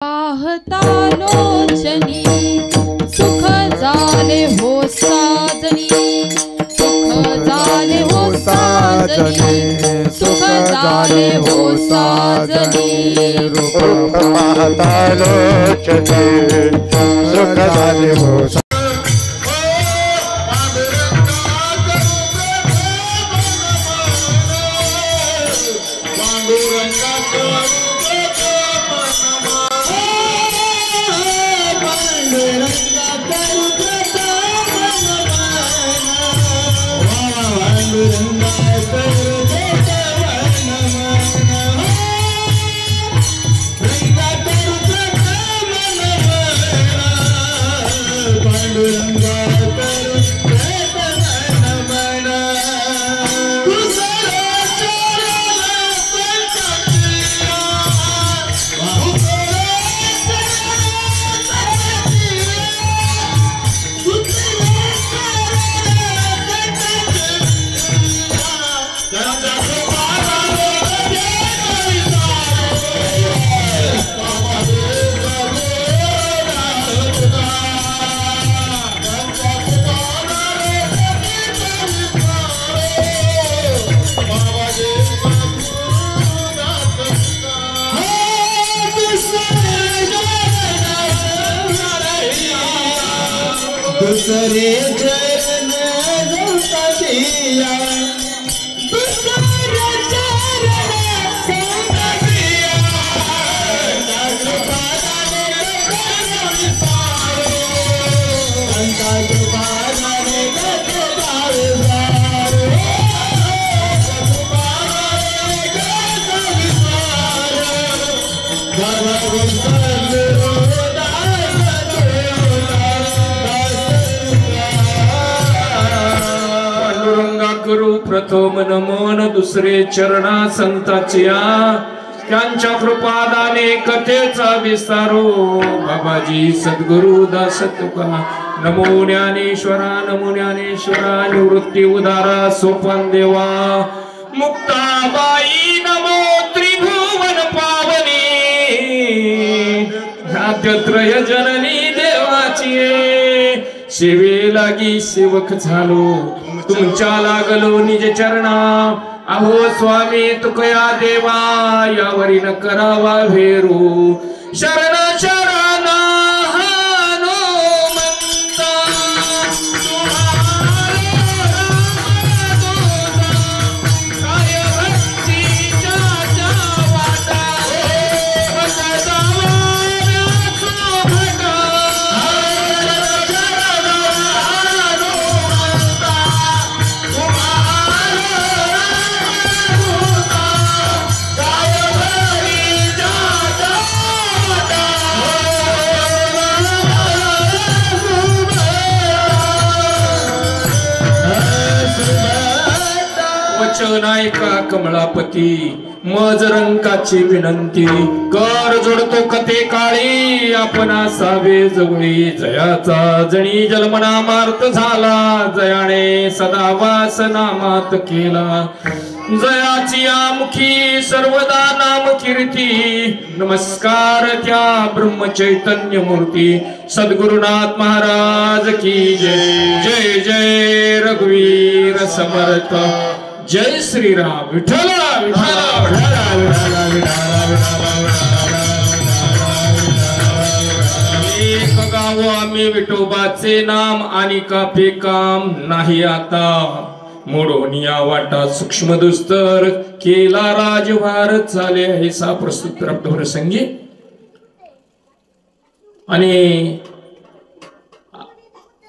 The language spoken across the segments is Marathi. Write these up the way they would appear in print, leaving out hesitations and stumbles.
पाहता लोचनी सुख झाले हो साजनी, सुख झाले हो साजनी, सुख झाले हो साजनी। रूप पाहता लोचनी सुख झाले हो दूसरे चरण संततिया, दूसरे चरण संततिया, करू प्रथम नमन दुसरे चरणा संताचिया, त्यांच्या कृपादाने कथेचा विस्तारो बाबाजी सद्गुरु दास तुका। नमो ज्ञानेश्वरा नमो ज्ञानेश्वरा निवृत्ती उदारा सोपान देवा मुक्ताबाई नमो त्रिभुवन पावनी नाट्यत्रय जननी देवाची सेवे लागी सेवक झालो तुमच्या लागलो निज चरणा। अहो स्वामी तुकया देवा यावरी न करावा भेरू शरण शरण हनुमंता काय भक्तीच्या वाटा नायका कमलापती मज रंकाची विनंती कर जोडतो कथे काळी आपणा सावे जवळी जयाचा जणी जन्मनामार्थ झाला जयाने सदा वास नामात केला जयाची आमुखी सर्वदा नाम कीर्ती नमस्कार त्या ब्रह्म चैतन्य मूर्ती सद्गुरुनाथ महाराज की जय जय जय रघुवीर समर्थ जय श्री राम विठ्ठला विठ्ठला एक गाव आम्ही विठोबाचे नाम आणि कापे काम नाही आता मोडोनिया वाटा सूक्ष्म दुस्तर केला राजभार झाले ऐसा प्रस्तुत प्रसंगी आणि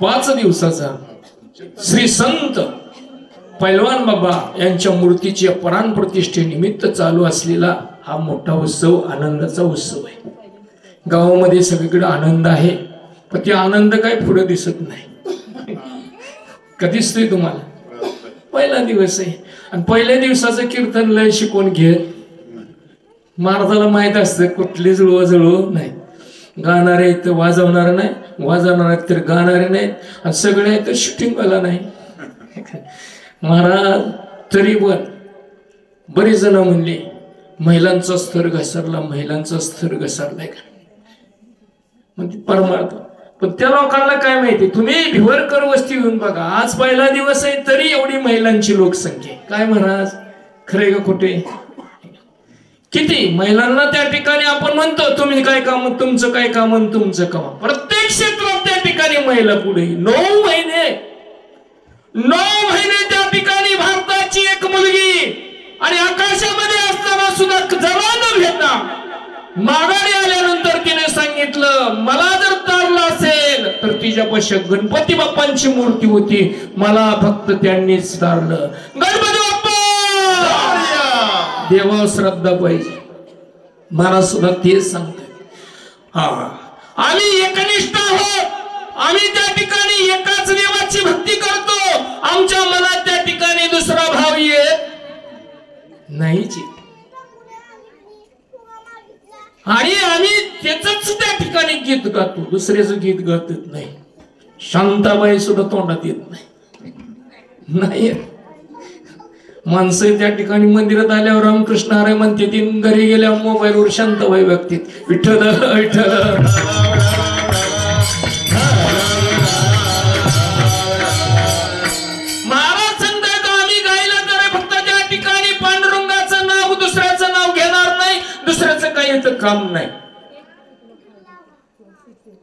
5 दिवसाचा श्री संत पैलवान बाबा यांच्या मूर्तीची प्राण प्रतिष्ठेनिमित्त चालू असलेला हा मोठा उत्सव आनंदाचा उत्सव आहे। गावामध्ये सगळीकडे आनंद आहे पण ते आनंद काय पुढे दिसत नाही। कधी दिसतोय तुम्हाला? पहिला दिवस आहे आणि पहिल्या दिवसाचं कीर्तन लय शिकवून घेत महाराजाला माहित असतं कुठली जुळव नाही गाणारे तर वाजवणार नाही वाजवणार तर गाणारे नाहीत आणि सगळे तर शूटिंगवाला नाही महाराज तरी पण बरेच जण म्हणले महिलांचा स्तर घसरला महिलांचा स्तर घसरलाय का म्हणजे परमार्थ. पण त्या लोकांना काय माहिती, तुम्ही भिवरकर वस्ती घेऊन बघा, आज पहिला दिवस आहे तरी एवढी महिलांची लोकसंख्या. काय महाराज, खरे का खोटे? किती महिलांना त्या ठिकाणी आपण म्हणतो तुम्ही काय काम, तुमचं काय काम, तुमचं काम. प्रत्येक क्षेत्रात त्या ठिकाणी महिला पुढे. 9 महिने त्या ठिकाणी भारताची एक मुलगी आणि आकाशामध्ये असताना सुद्धा जरा न भेटा माघारी आल्यानंतर तिने सांगितलं, मला जर तारलं असेल तर तिच्यापाशी गणपती बाप्पांची मूर्ती होती, मला फक्त त्यांनीच तारलं. गणपती बाप्पा, देवावर श्रद्धा पाहिजे. मला सुद्धा तेच सांगते. हा, आम्ही एकनिष्ठ आहोत. आम्ही त्या ठिकाणी एकाच देवाची भक्ती करतो. आमच्या मनात त्या ठिकाणी दुसरा भाव येत नाहीच. आणि आम्ही त्याच त्या ठिकाणी गीत गातो, दुसऱ्याचं गीत गातच नाही. शांताबाई सुद्धा तोंडात येत नाही. माणसं त्या ठिकाणी मंदिरात आल्यावर रामकृष्ण हरे म्हणते, तीन घरी गेल्या मोबाईलवर शांताबाई बघतील, विठ्ठल विठ्ठल. महाराज सांगतात आम्ही गायला तर फक्त त्या ठिकाणी पांडुरंगाचं नाव, दुसऱ्याचं नाव घेणार नाही, दुसऱ्याचं काही इथं काम नाही.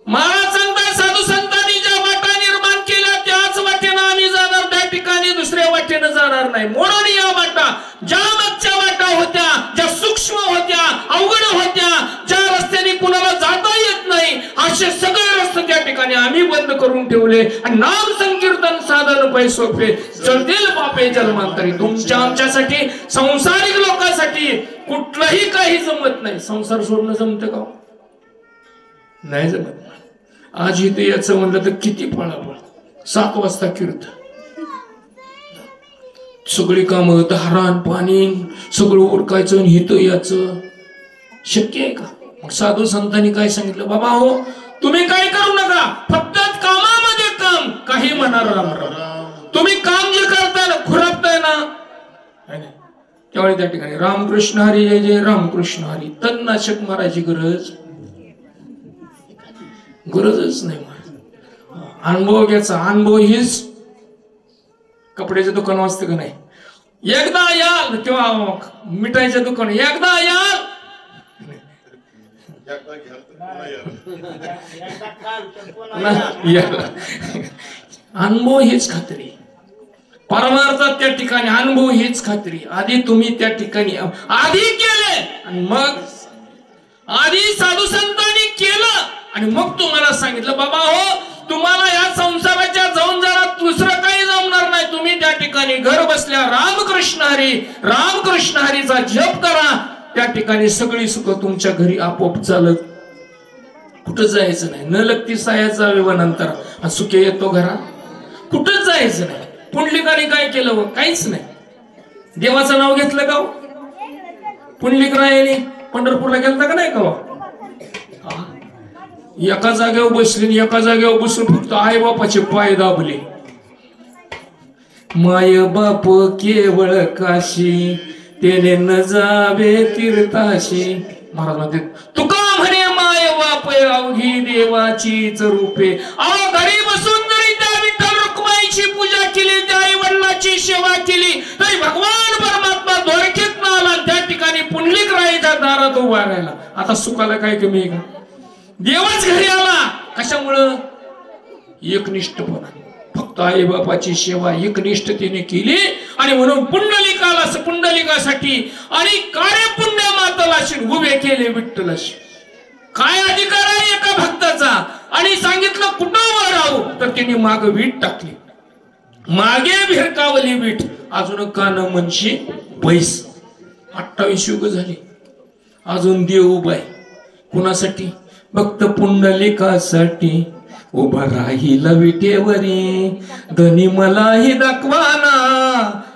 महाराज सांगतात साधू संतांनी ज्या वाटा निर्माण केल्या त्याच वाटेनं आम्ही जाणार, त्या ठिकाणी दुसऱ्या वाटेनं जाणार नाही. म्हणून या वाटा, ज्या मागच्या वाटा होत्या, ज्या सूक्ष्म होत्या, अवघड होत्या, ज्या रस्त्याने कुणाला जाता येत नाही, असे सगळे रस्ते त्या ठिकाणी आम्ही बंद करून ठेवले. आणि नाम संकीर्तन साधन पै सोपे, चढतील पापे जन्मांतरी. तुमच्या आमच्यासाठी, संसारिक लोकांसाठी कुठलंही काही जमत नाही. संसार सोडणं जमतं का? नाही जमत. आज इथे याचं म्हणलं तर किती पळापळ. 7 वाजता कीर्तन, सगळी कामं, धारण पाणी सगळं ओळखायचं, हितं याचं शक्य आहे का? मग साधू संतांनी काय सांगितलं, बाबा हो तुम्ही काय करू नका, फक्त कामामध्ये काम. काही म्हणा राम राम, तुम्ही काम जे करताय ना, खुरापताय ना, त्यावेळी त्या ठिकाणी रामकृष्ण हरी जय जय रामकृष्ण हरी, तणनाशक मारायची गरजच नाही. अनुभव घ्यायचा. अनुभव हीच कपड्याचं दुकान वाजतं का नाही, एकदा याल, किंवा मिठाईच्या दुकान एकदा याल, अनुभव हीच खात्री. परमार्थात त्या ठिकाणी अनुभव हीच खात्री. आधी तुम्ही त्या ठिकाणी आधी केले आणि मग आधी साधू संतांनी केलं आणि मग तुम्हाला सांगितलं, बाबा हो तुम्हाला या संसाराच्या जाऊन जरा दुसरं काही जमणार नाही. तुम्ही त्या ठिकाणी घर बसल्या रामकृष्ण हरी, रामकृष्ण हरीचा जप करा. त्या ठिकाणी सगळी सुख तुमच्या घरी आपोआप चालत. कुठं जायचं नाही. न लगती सायाचा विवानंतर सुखे येतो घरा. कुठंच जायचं नाही. पुंडलिकाने काय केलं? काहीच नाही. देवाचं नाव घेतलं का? पुंडलिकरायाने पंढरपूरला गेलता का नाही का? एका जागेवर बसली, एका जागेवर बसून फक्त आई बापाचे पाय दाबले. माय बाप केवळ काशी, तेने न जावे तीर्थाशी. महाराज म्हणते, तुका म्हणे माय बाप अवघी देवाचीच रूपे. अहो घरी बसून जरी त्या विठ्ठल रुक्माईची पूजा केली, त्या आई वडिलांची सेवा केली, तरी भगवान परमात्मा द्वारकेत आला. त्या ठिकाणी पुंडलिकरायाच्या दारात उभा राहिला. आता सुखाला काय कमी आहे का? देवाच घरी आला. कशामुळं? एकनिष्ठपणा. फक्त आई बापाची सेवा एकनिष्ठतेने केली आणि म्हणून पुंडलिकासाठी आणि काळे पुण्य मातालाशी उभे केले विठ्ठलाशी. काय अधिकार आहे एका भक्ताचा? आणि सांगितलं कुठं उभं राहू, तर त्यांनी माग वीट टाकली. मागे भिरकावली वीट, अजून कान मनशी बैस. 28 युग झाली, अजून देव उभा आहे. कुणासाठी? भक्त पुंडलिकासाठी. उभा राहिला विटेवरी, धनी मलाही दाखवाना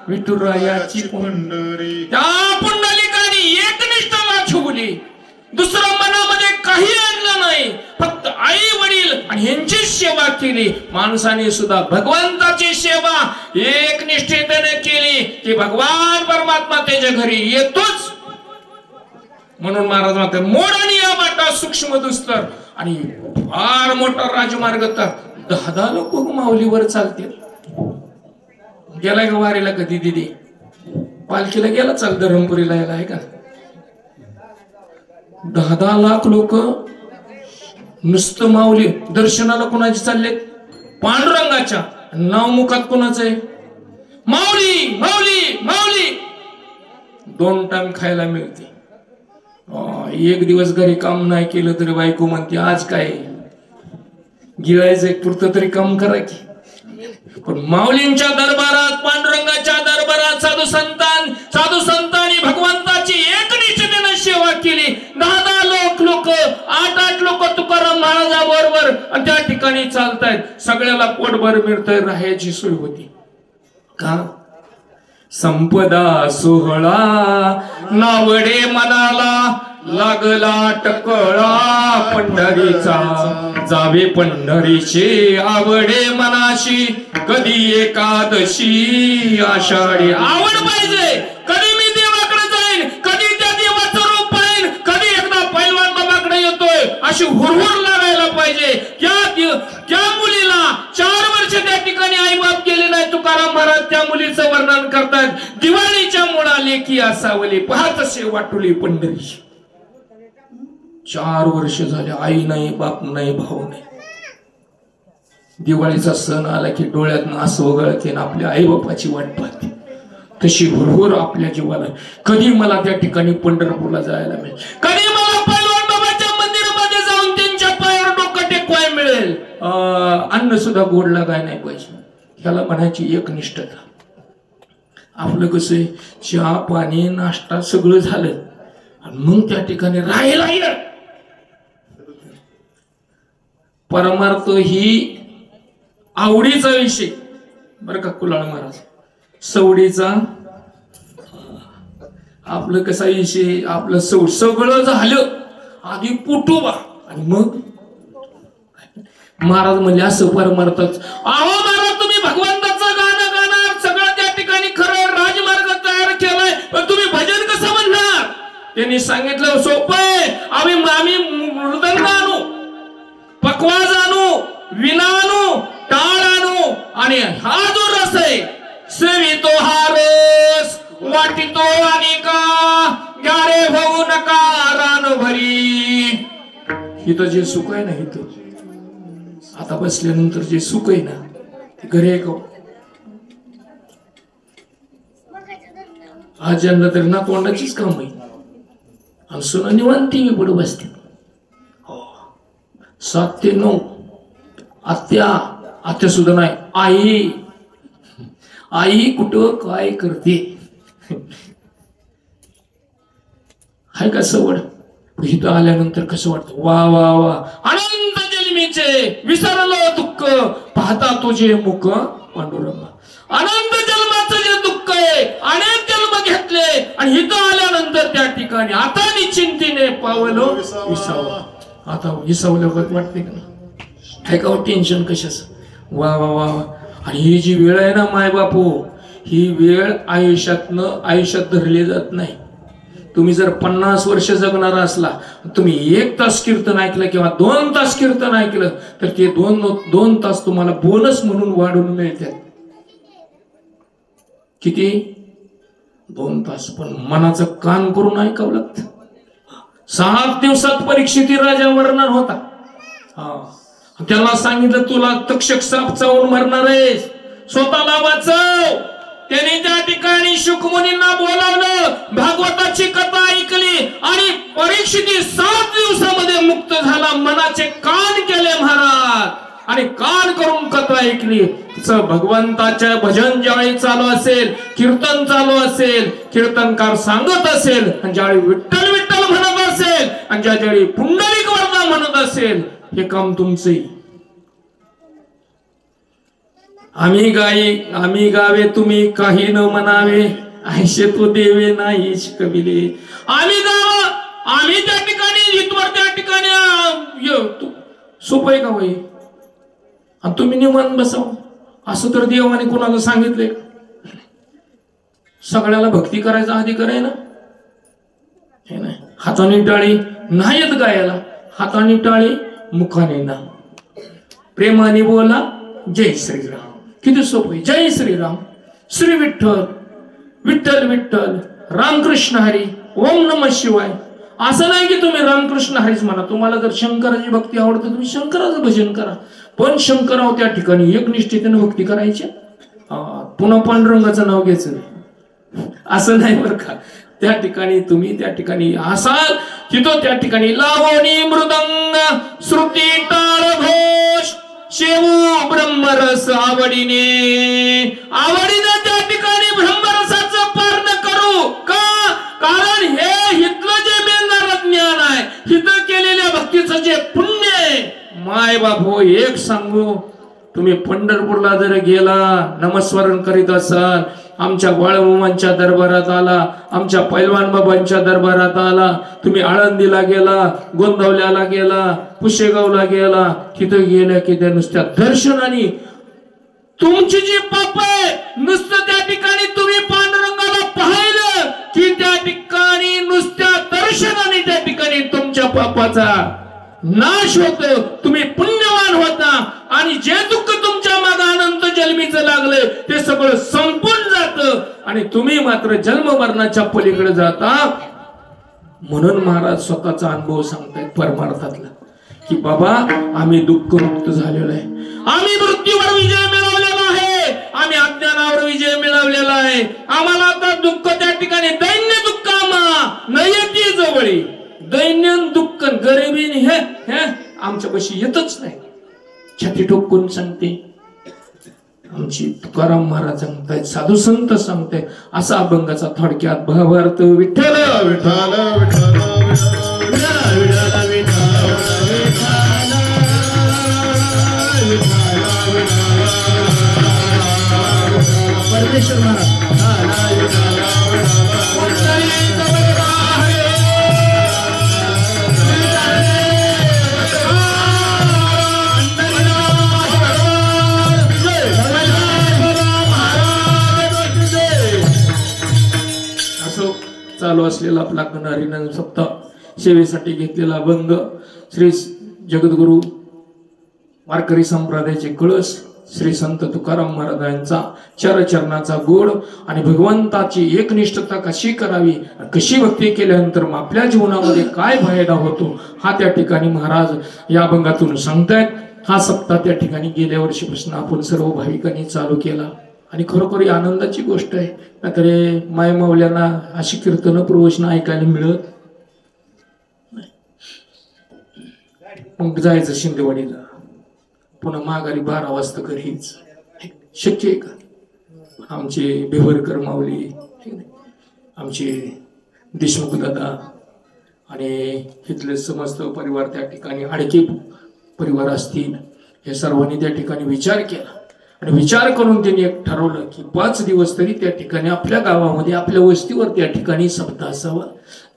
विठुरायाची पंढरी. त्या पुंडलिकाने एकनिष्ठता ठेवली. दुसरं मनामध्ये काही आणलं नाही. फक्त आई वडील आणि यांची सेवा केली. माणसाने सुद्धा भगवंताची सेवा एकनिष्ठतेने केली की भगवान परमात्मा त्याच्या घरी येतोच. म्हणून महाराज म्हणतात, मोडानी या वाटा सूक्ष्म दुस्तर आणि फार मोठा राजमार्ग तर 10 लोक माऊलीवर चालते. गेलाय का वारीला कधी दिदी? पालखीला गेला चाल धरमपुरीला यायला आहे का? 10 लाख लोक नुसतं माऊली दर्शनाला कोणाचे चालले? पांडुरंगाच्या. नाव मुखात कोणाचं आहे? माऊली माऊली माऊली. 2 टाइम खायला मिळते. एक दिवस घरी काम नाही केलं तरी बायको म्हणते आज काय गिळायचं, एक पुरतं तरी काम करा की. पण माऊलींच्या दरबारात, पांडुरंगाच्या दरबारात साधू संतांनी भगवंताची एक निष्ठेने सेवा केली. 10 लोक 8 लोक तुकाराम महाराजा बरोबर आणि त्या ठिकाणी चालतायत. सगळ्याला पोटभर मिळतंय, राहायची सोय होती का? संपदा सोहळा नावडे मनाला लागला टकळा पंढरीचा. जावे पंढरीचे आवडे मनाशी कधी एकादशी आषाढी. आवड पाहिजे. कधी मी देवाकडे जाईन, कधी त्या देवाचं रूप पाहिन, कधी एकदा पैलवान बाबाकडे येतोय अशी हुरहुर लागायला पाहिजे. त्या मुलीला 4 वर्ष त्या ठिकाणी आई बाप गेले नाही. तुकाराम महाराज त्या मुलीचं वर्णन करतात. दिवाळीच्या मुळा लेखी असावली पाहतसे वाटुली पंढरी. 4 वर्ष झाले आई नाही, बाप नाही, भाऊ नाही. दिवाळीचा सण आला की डोळ्यात नास वगळते ना आपल्या आई बापाची वाट पाहते. तशी हुरहुर आपल्या जीवाला कधी मला त्या ठिकाणी पंढरपूरला जायला मिळेल, कधी मला पैलवान बाबाच्या मंदिरामध्ये जाऊन त्यांच्या पायावर डोकं टेकवाय मिळेल. अन्न सुद्धा गोड लागाय नाही पाहिजे. ह्याला म्हणायची एकनिष्ठता. आपलं कसं चहा पाणी नाश्ता सगळं झालं आणि मग त्या ठिकाणी राहायला ये. परमार्थ ही आवडीचा विषय बरं का कुलाळ महाराज. सवडीचा आपलं कसा विषय, आपलं सगळं झालं आधी पुटोबा आणि मग महाराज म्हणजे असं परमार्थच. अहो महाराज तुम्ही भगवंताचं गाणं गाणार, सगळं त्या ठिकाणी खरं राजमार्ग तयार केलाय, पण तुम्ही भजन कसं म्हणणार? त्यांनी सांगितलं सोपं आहे. आम्ही मृदंग आणू, पकवाज आणू, विना आणू, टाळ आणू आणि हा जो रस आहे सेवितो हा रस वाटितो आणि का गारे होऊ नका रान भरी. इथं जे सुख आहे ना, इथं आता बसल्यानंतर जे सुख आहे ना ते घरी ऐकव. आज यांना तरी ना तोंडाचीच काम आहे आणि सुना निवांत टीव्ही पुढे बसते. 7 ते 9 आत्या सुद्धा नाही. आई कुठं काय करते हाय का सवड. इथं आल्यानंतर कसं वाटतं, वा वा वा अनंत जन्मीचे विसरलो दुःख पाहता तुझे मुख पांडुरंगा. अनंत जन्माचं जे दुःख आहे, अनेक जन्म घेतले आणि इथं आल्यानंतर त्या ठिकाणी आता निश्चिंतीने पावलो विसावं. आता विसावल्यावर वाटते का नाही का टेन्शन कशाच. वा वा वा. आणि ही जी वेळ आहे ना माय बापू, ही वेळ आयुष्यात धरली जात नाही. तुम्ही जर 50 वर्ष जगणार असला, तुम्ही 1 तास कीर्तन ऐकलं किंवा 2 तास कीर्तन ऐकलं तर ते 2 तास तुम्हाला बोनस म्हणून वाढून मिळतात. किती? 2 तास. पण मनाचं कान करून ऐकावं लागतं. 7 दिवसात परीक्षित राजा वर्णन होता. त्याला सांगितलं तुला तक्षक साप चावून मरणार आहेस, स्वतःला वाचव. त्याने त्या ठिकाणी शुकमुनींना बोलावलं, भागवताची कथा ऐकली आणि परीक्षिती 7 दिवसामध्ये मुक्त झाला. मनाचे कान केले महाराज आणि कान करून कथा ऐकली. भगवंताच्या भजन ज्यावेळी चालू असेल, कीर्तन चालू असेल, कीर्तनकार सांगत असेल आणि ज्यावेळी विठ्ठल विठ्ठल म्हणत असेल आणि ज्यावेळी पुंडलिक वरदा म्हणत असेल, हे काम तुमचे. आम्ही गावे तुम्ही काही न म्हणावे, ऐशे तो देवे नाही कविले. आम्ही त्या ठिकाणी इथवर त्या ठिकाणी सोपं आहे का होई आणि तुम्ही निवांत बसाव असं तर देवाने कोणाला सांगितलंय? सगळ्याला भक्ती करायचा अधिकार आहे ना. हे नाही हाताने टाळी नाही येत गायला, हाताने टाळी मुखाने नाम, प्रेमाने बोला जय श्रीराम. किती सोपं आहे. जय श्रीराम, श्री विठ्ठल, विठ्ठल विठ्ठल, रामकृष्ण हरी, ओम नमः शिवाय. असं नाही की तुम्ही रामकृष्ण हरीच म्हणा. तुम्हाला जर शंकराची भक्ती आवडते तुम्ही शंकराचं भजन करा, पण शंकराव त्या ठिकाणी एकनिष्ठतेने भक्ती करायची. पुन्हा पांडुरंगाचं नाव घ्यायचं असं नाही बरं का. त्या ठिकाणी तुम्ही त्या ठिकाणी असाल तिथं त्या ठिकाणी लावणी मृदंग श्रुती टाळ घोष शेवू ब्रह्मरस आवडीने त्या ठिकाणी ब्रह्मरसाचं पारण करू का. कारण हे हितलं जे मिळणारं ज्ञान आहे, हिथं केलेल्या भक्तीचं जे पुण्य आहे. माय बापू एक सांगू, तुम्ही पंढरपूरला जर गेला नमस्मरण करीत असाल, आमच्या बाळमामांच्या दरबारात आला, आमच्या पैलवान बाबांच्या दरबारात आला, तुम्ही आळंदीला गेला, गोंदवल्याला गेला, पुशेगावला गेला, तिथं गेल्या की त्या नुसत्या दर्शनाने तुमची जी पाप आहे नुसतं त्या ठिकाणी तुम्ही पांडुरंगाला पाहिलं की त्या ठिकाणी नुसत्या दर्शनाने त्या ठिकाणी तुमच्या पापाचा नाश होतो, तुम्ही पुण्यवान होता आणि जे दुःख तुमच्या मागे अनंत जन्मीचं लागले ते सगळं संपून जातं आणि तुम्ही मात्र जन्म मरणाच्या पलीकडे जाता. म्हणून महाराज स्वतःचा अनुभव सांगतायत परमार्थातला की बाबा आम्ही दुःखमुक्त झालेलो आहे, आम्ही मृत्यूवर विजय मिळवलेला आहे, आम्ही अज्ञानावर विजय मिळवलेला आहे. आम्हाला आता दुःख त्या ठिकाणी दैन्य दुःख आम्हाला नयती जवळी, दैन्य दुःख गरिबी हे आमच्यापाशी येतच नाही. छाती ठोकून सांगते आमची तुकाराम महाराज सांगतायत, साधू संत सांगतायत. असा अभंगाचा थोडक्यात भावार्थ विठ्ठल विठ्ठल परमेश्वर महाराज चालू असलेला आपला हरिनाम सप्ताह सेवेसाठी घेतलेला अभंग श्री जगद्गुरु वारकरी संप्रदायाचे कळस श्री संत तुकाराम महाराजांचा चरचरणाचा गोड आणि भगवंताची एकनिष्ठता कशी करावी, कशी भक्ती केल्यानंतर आपल्या जीवनामध्ये काय फायदा होतो हा त्या ठिकाणी महाराज या अभंगातून सांगतायत. हा सप्ताह त्या ठिकाणी गेल्या वर्षीपासून आपण सर्व भाविकांनी चालू केला आणि खरोखर आनंदाची गोष्ट आहे. नाहीतर माय माऊल्यांना अशी कीर्तन प्रवचन ऐकायला मिळत नाही. मग जायचं शिंदेवाडीला, पुन्हा माघारी 12 वाजता घरीच. शक्य आहे का. आमचे बेवरकर माऊली, आमचे देशमुख दादा आणि इथले समस्त परिवार त्या ठिकाणी आडके परिवार असतील, हे सर्वांनी त्या ठिकाणी विचार केला आणि विचार करून त्यांनी एक ठरवलं की 5 दिवस तरी त्या ठिकाणी आपल्या गावामध्ये आपल्या वस्तीवर त्या ठिकाणी सप्ताह असावा.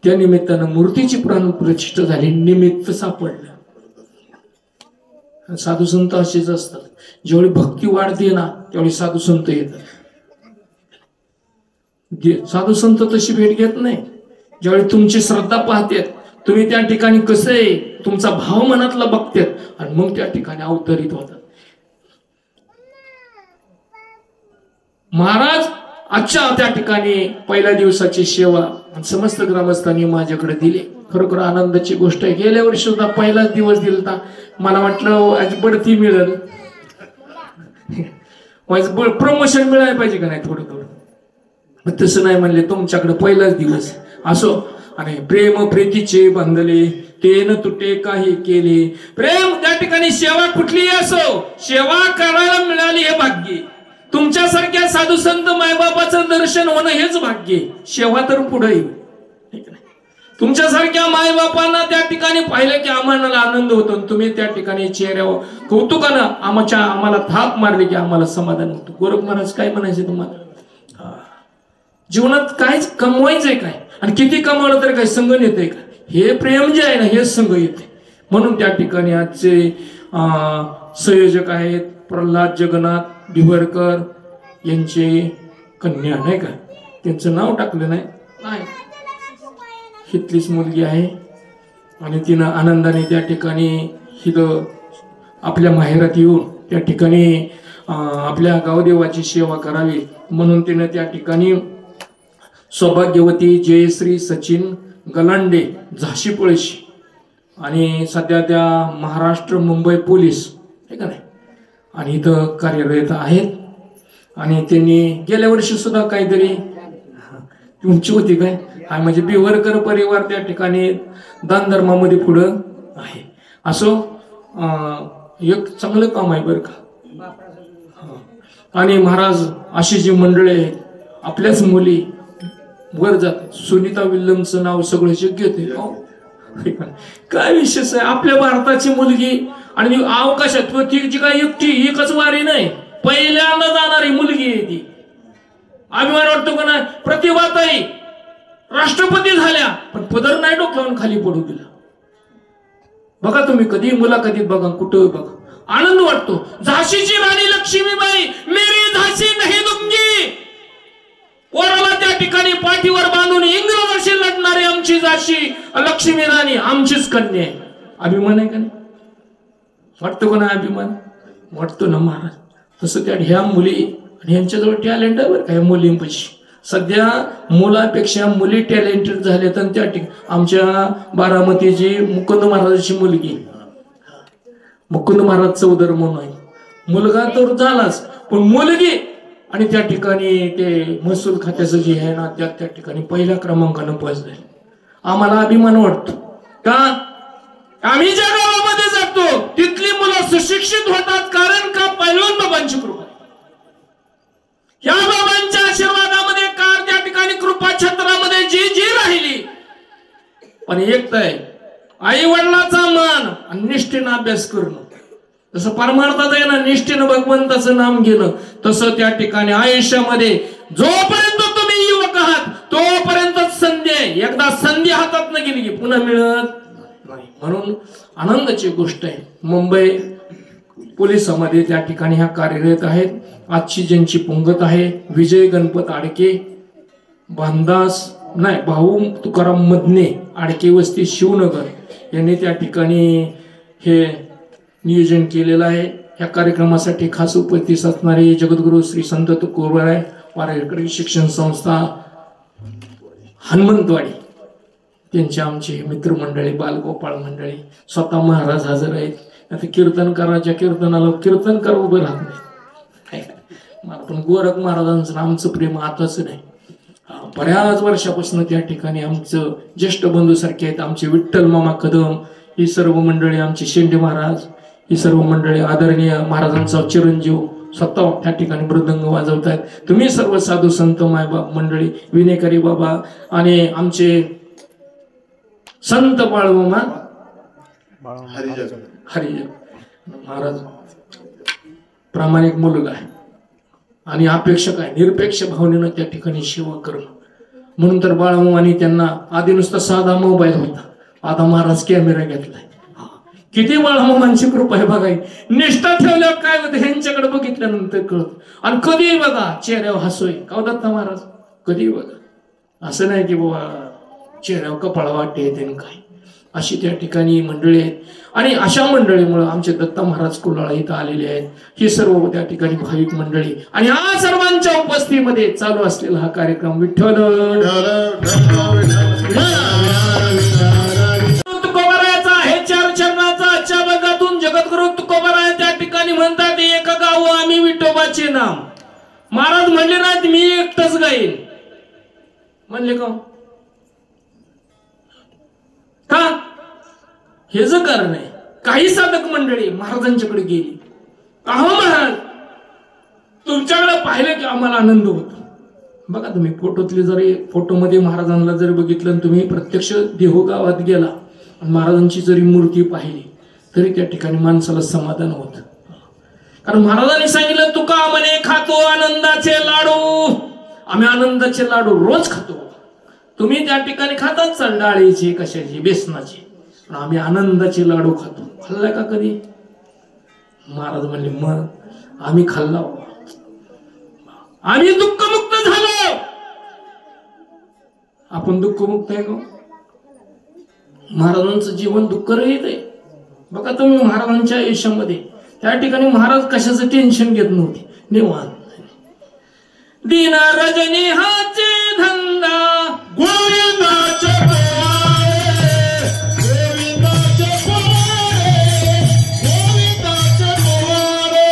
त्या निमित्तानं मूर्तीची प्राण प्रतिष्ठा झाली, निमित्त सापडलं. साधू संत असेच असतात, जेवढी भक्ती वाढते ना तेवढी साधू संत येतात. साधू संत तशी भेट घेत नाही. ज्यावेळी तुमची श्रद्धा पाहतात, तुम्ही त्या ठिकाणी कसं आहे तुमचा भाव मनातला बघतात आणि मग त्या ठिकाणी अवतरित होतात. महाराज आजच्या त्या ठिकाणी पहिल्या दिवसाची सेवा समस्त ग्रामस्थांनी माझ्याकडे दिली. खरोखर आनंदाची गोष्ट आहे. गेल्या वर्षी सुद्धा पहिलाच दिवस दिलता. मला वाटलं आज बढती मिळेल, प्रमोशन मिळायला पाहिजे का नाही थोडं थोडं. तसं नाही म्हणले, तुमच्याकडे पहिलाच दिवस असो आणि प्रेम प्रीतीचे बांधले ते न तुटे काही केले. प्रेम त्या ठिकाणी सेवा कुठलीही असो, सेवा करायला मिळाली हे भाग्य. तुमच्यासारख्या साधू संत मायबापाचं दर्शन होणं हेच भाग्य. सेवा तर पुढे येईल. तुमच्यासारख्या मायबापांना त्या ठिकाणी पाहिलं की आम्हाला आनंद होतो. तुम्ही त्या ठिकाणी चेहऱ्यावर कौतुकानं आम्हाला थाप मारली की आम्हाला समाधान होतं. गोरख महाराज काय म्हणायचे तुम्हाला, जीवनात काहीच कमवायचंय काय आणि किती कमावलं तर काय संग येते का. हे प्रेम जे आहे ना हेच संग येते. म्हणून त्या ठिकाणी आजचे संयोजक आहेत प्रल्हाद जगन्नाथ भिवरकर यांचे कन्या नाही का, त्यांचं नाव टाकलं नाही, इथलीच मुलगी आहे आणि तिनं आनंदाने त्या ठिकाणी इथं आपल्या माहेरात येऊन त्या ठिकाणी आपल्या गावदेवाची सेवा करावी म्हणून तिने त्या ठिकाणी सौभाग्यवती जयश्री सचिन गलांडे झाशी पळशी आणि सध्या त्या महाराष्ट्र मुंबई पोलीस आहे का नाही आणि इथं कार्यरत आहेत. आणि त्यांनी गेल्या वर्षी सुद्धा काहीतरी उंची होती काय म्हणजे बिवरकर परिवार त्या ठिकाणी दान धर्मामध्ये पुढं आहे. असं एक चांगलं काम आहे बरं का. आणि महाराज अशी जी मंडळी आहेत आपल्याच मुली वर जातात. सुनीता विल्यमचं नाव सगळं जग घेते. काय विशेष आहे आपल्या भारताची मुलगी आणि अवकाशात ती काय एकटी एकच वारी नाही पहिल्यांदा जाणारी मुलगी आहे ती. अभिमान वाटतो का नाही. प्रतिभाताई राष्ट्रपती झाल्या पण पदर नाही डोक्यावरून खाली पडू दिला. बघा तुम्ही कधी मुलाखतीत बघा कुठं बघा आनंद वाटतो. झाशीची राणी लक्ष्मीबाई मेरी झाशी नाही दुंगी वराला त्या ठिकाणी पाठीवर बांधून इंग्रजाशी लढणारी आमची झाशी लक्ष्मी राणी आमचीच कन्या आहे. अभिमान आहे का नाही वाटतो का नाही अभिमान वाटतो ना महाराज. तसं त्या ह्या मुली आणि यांच्याजवळ टॅलेंट आहे बरं का. ह्या मुलींपाशी सध्या मुलापेक्षा मुली टॅलेंटेड झाल्या. तर त्या आमच्या बारामतीची मुकुंद महाराजाची मुलगी मुकुंद महाराज चौधर म्हणून आहे. मुलगा तर झालाच पण मुलगी आणि त्या ठिकाणी ते महसूल खात्याचं जे आहे ना त्या ठिकाणी पहिल्या क्रमांकानं पास झाले. आम्हाला अभिमान वाटतो का आम्ही ज्या गावामध्ये जातो तिथली मुलं सुशिक्षित होतात कारण का पैलवान बाबांची कृपा. या बाबांच्या आशीर्वादामध्ये का त्या ठिकाणी कृपा छत्रामध्ये जी जी राहिली. पण एक तर आई वडिलाचा मान आणि निष्ठेनं अभ्यास करणं. जसं परमार्थात आहे ना निष्ठेनं भगवंताचं नाम घेणं तसं त्या ठिकाणी आयुष्यामध्ये जोपर्यंत तुम्ही युवक आहात तोपर्यंत संधी आहे. एकदा संधी हातात न गेली की पुन्हा मिळत नाही. म्हणून आनंदाची गोष्ट आहे. मुंबई पोलिसामध्ये त्या ठिकाणी ह्या कार्यरत आहेत. आजची ज्यांची पुंगत आहे विजय गणपत आडके बांदास नाही भाऊ तुकाराम मदने आडके वस्ती शिवनगर यांनी त्या ठिकाणी हे नियोजन केलेलं आहे. या कार्यक्रमासाठी खास उपस्थित असणारे जगद्गुरु श्री संत तुकोबाराय पारेकरी शिक्षण संस्था हनुमंतवाडी त्यांचे आमचे मित्रमंडळी बालगोपाळ मंडळी स्वतः महाराज हजर आहेत. आता कीर्तनकाराच्या कीर्तनाला कीर्तनकार उभं राहत नाही. पण गोरख महाराजांचं आमचं प्रेम आताच नाही बऱ्याच वर्षापासून त्या ठिकाणी आमचं ज्येष्ठ बंधू सारखे आहेत. आमचे विठ्ठल मामा कदम ही सर्व मंडळी आमचे शेंडे महाराज ही सर्व मंडळी आदरणीय महाराजांचा चिरंजीव स्वतः त्या ठिकाणी मृदंग वाजवत आहेत. तुम्ही सर्व साधू संत मायबाप मंडळी विनेकरी बाबा आणि आमचे संत बाळमामा हरिजन महाराज प्रामाणिक मुलगा आहे आणि अपेक्षक आहे. निरपेक्ष भावनेनं त्या ठिकाणी सेवा करणं. म्हणून तर बाळमामानी त्यांना आधी नुसता साधा मोबाईल होता आता महाराज कॅमेरा घेतलाय. किती बाळमामांची कृपा आहे बघाय. निष्ठा ठेवल्यावर काय होतं ह्यांच्याकडे बघितल्यानंतर कळत. आणि कधीही बघा चेहऱ्यावर हसोय का दत्ता महाराज कधीही बघा असं नाही की बाबा चेहऱ्यावर कपाळ वाटते त्यांनी काय. अशी त्या ठिकाणी मंडळी आहेत आणि अशा मंडळीमुळे आमचे दत्ता महाराज कुलाळा इथं आलेले आहेत. ही सर्व त्या ठिकाणी भाविक मंडळी आणि या सर्वांच्या उपस्थितीमध्ये चालू असलेला हा कार्यक्रम विठ्ठल तुकोबारायाचा हे चार चरणाचा आजच्या भागातून जगद्गुरु तुकोबाराय त्या ठिकाणी म्हणतात एक गाव आम्ही विठोबाचे नाम. महाराज म्हणले नाहीत मी एकटच गाईन म्हणले का हे ज कारण आहे. काही साधक मंडळी महाराजांच्याकडे गेली. अहो महाराज तुमच्याकडे पाहिलं की आम्हाला आनंद होतो. बघा तुम्ही फोटोतले जरी फोटोमध्ये महाराजांना जरी बघितलं तुम्ही प्रत्यक्ष देहू गावात गेला आणि महाराजांची जरी मूर्ती पाहिली तरी त्या ठिकाणी माणसाला समाधान होत. कारण महाराजांनी सांगितलं तुका म्हणे खातो आनंदाचे लाडू. आम्ही आनंदाचे लाडू रोज खातो. तुम्ही त्या ठिकाणी खातात चाल डाळीची कशाची बेसनाची पण आम्ही आनंदाचे लाडू खातो. खाल्लाय का कधी. महाराज म्हणले मग आम्ही खाल्ला आम्ही दुःखमुक्त झालो. आपण दुःखमुक्त आहे का. महाराजांचं जीवन दुःख रहित आहे. बघा तुम्ही महाराजांच्या आयुष्यामध्ये त्या ठिकाणी महाराज कशाचं टेन्शन घेत नव्हते, निवांत. दिन रजनी हाचे धंदा गोविंदाचे पोवाडे, गोविंदाचे पोवाडे, गोविंदाचे पोवाडे.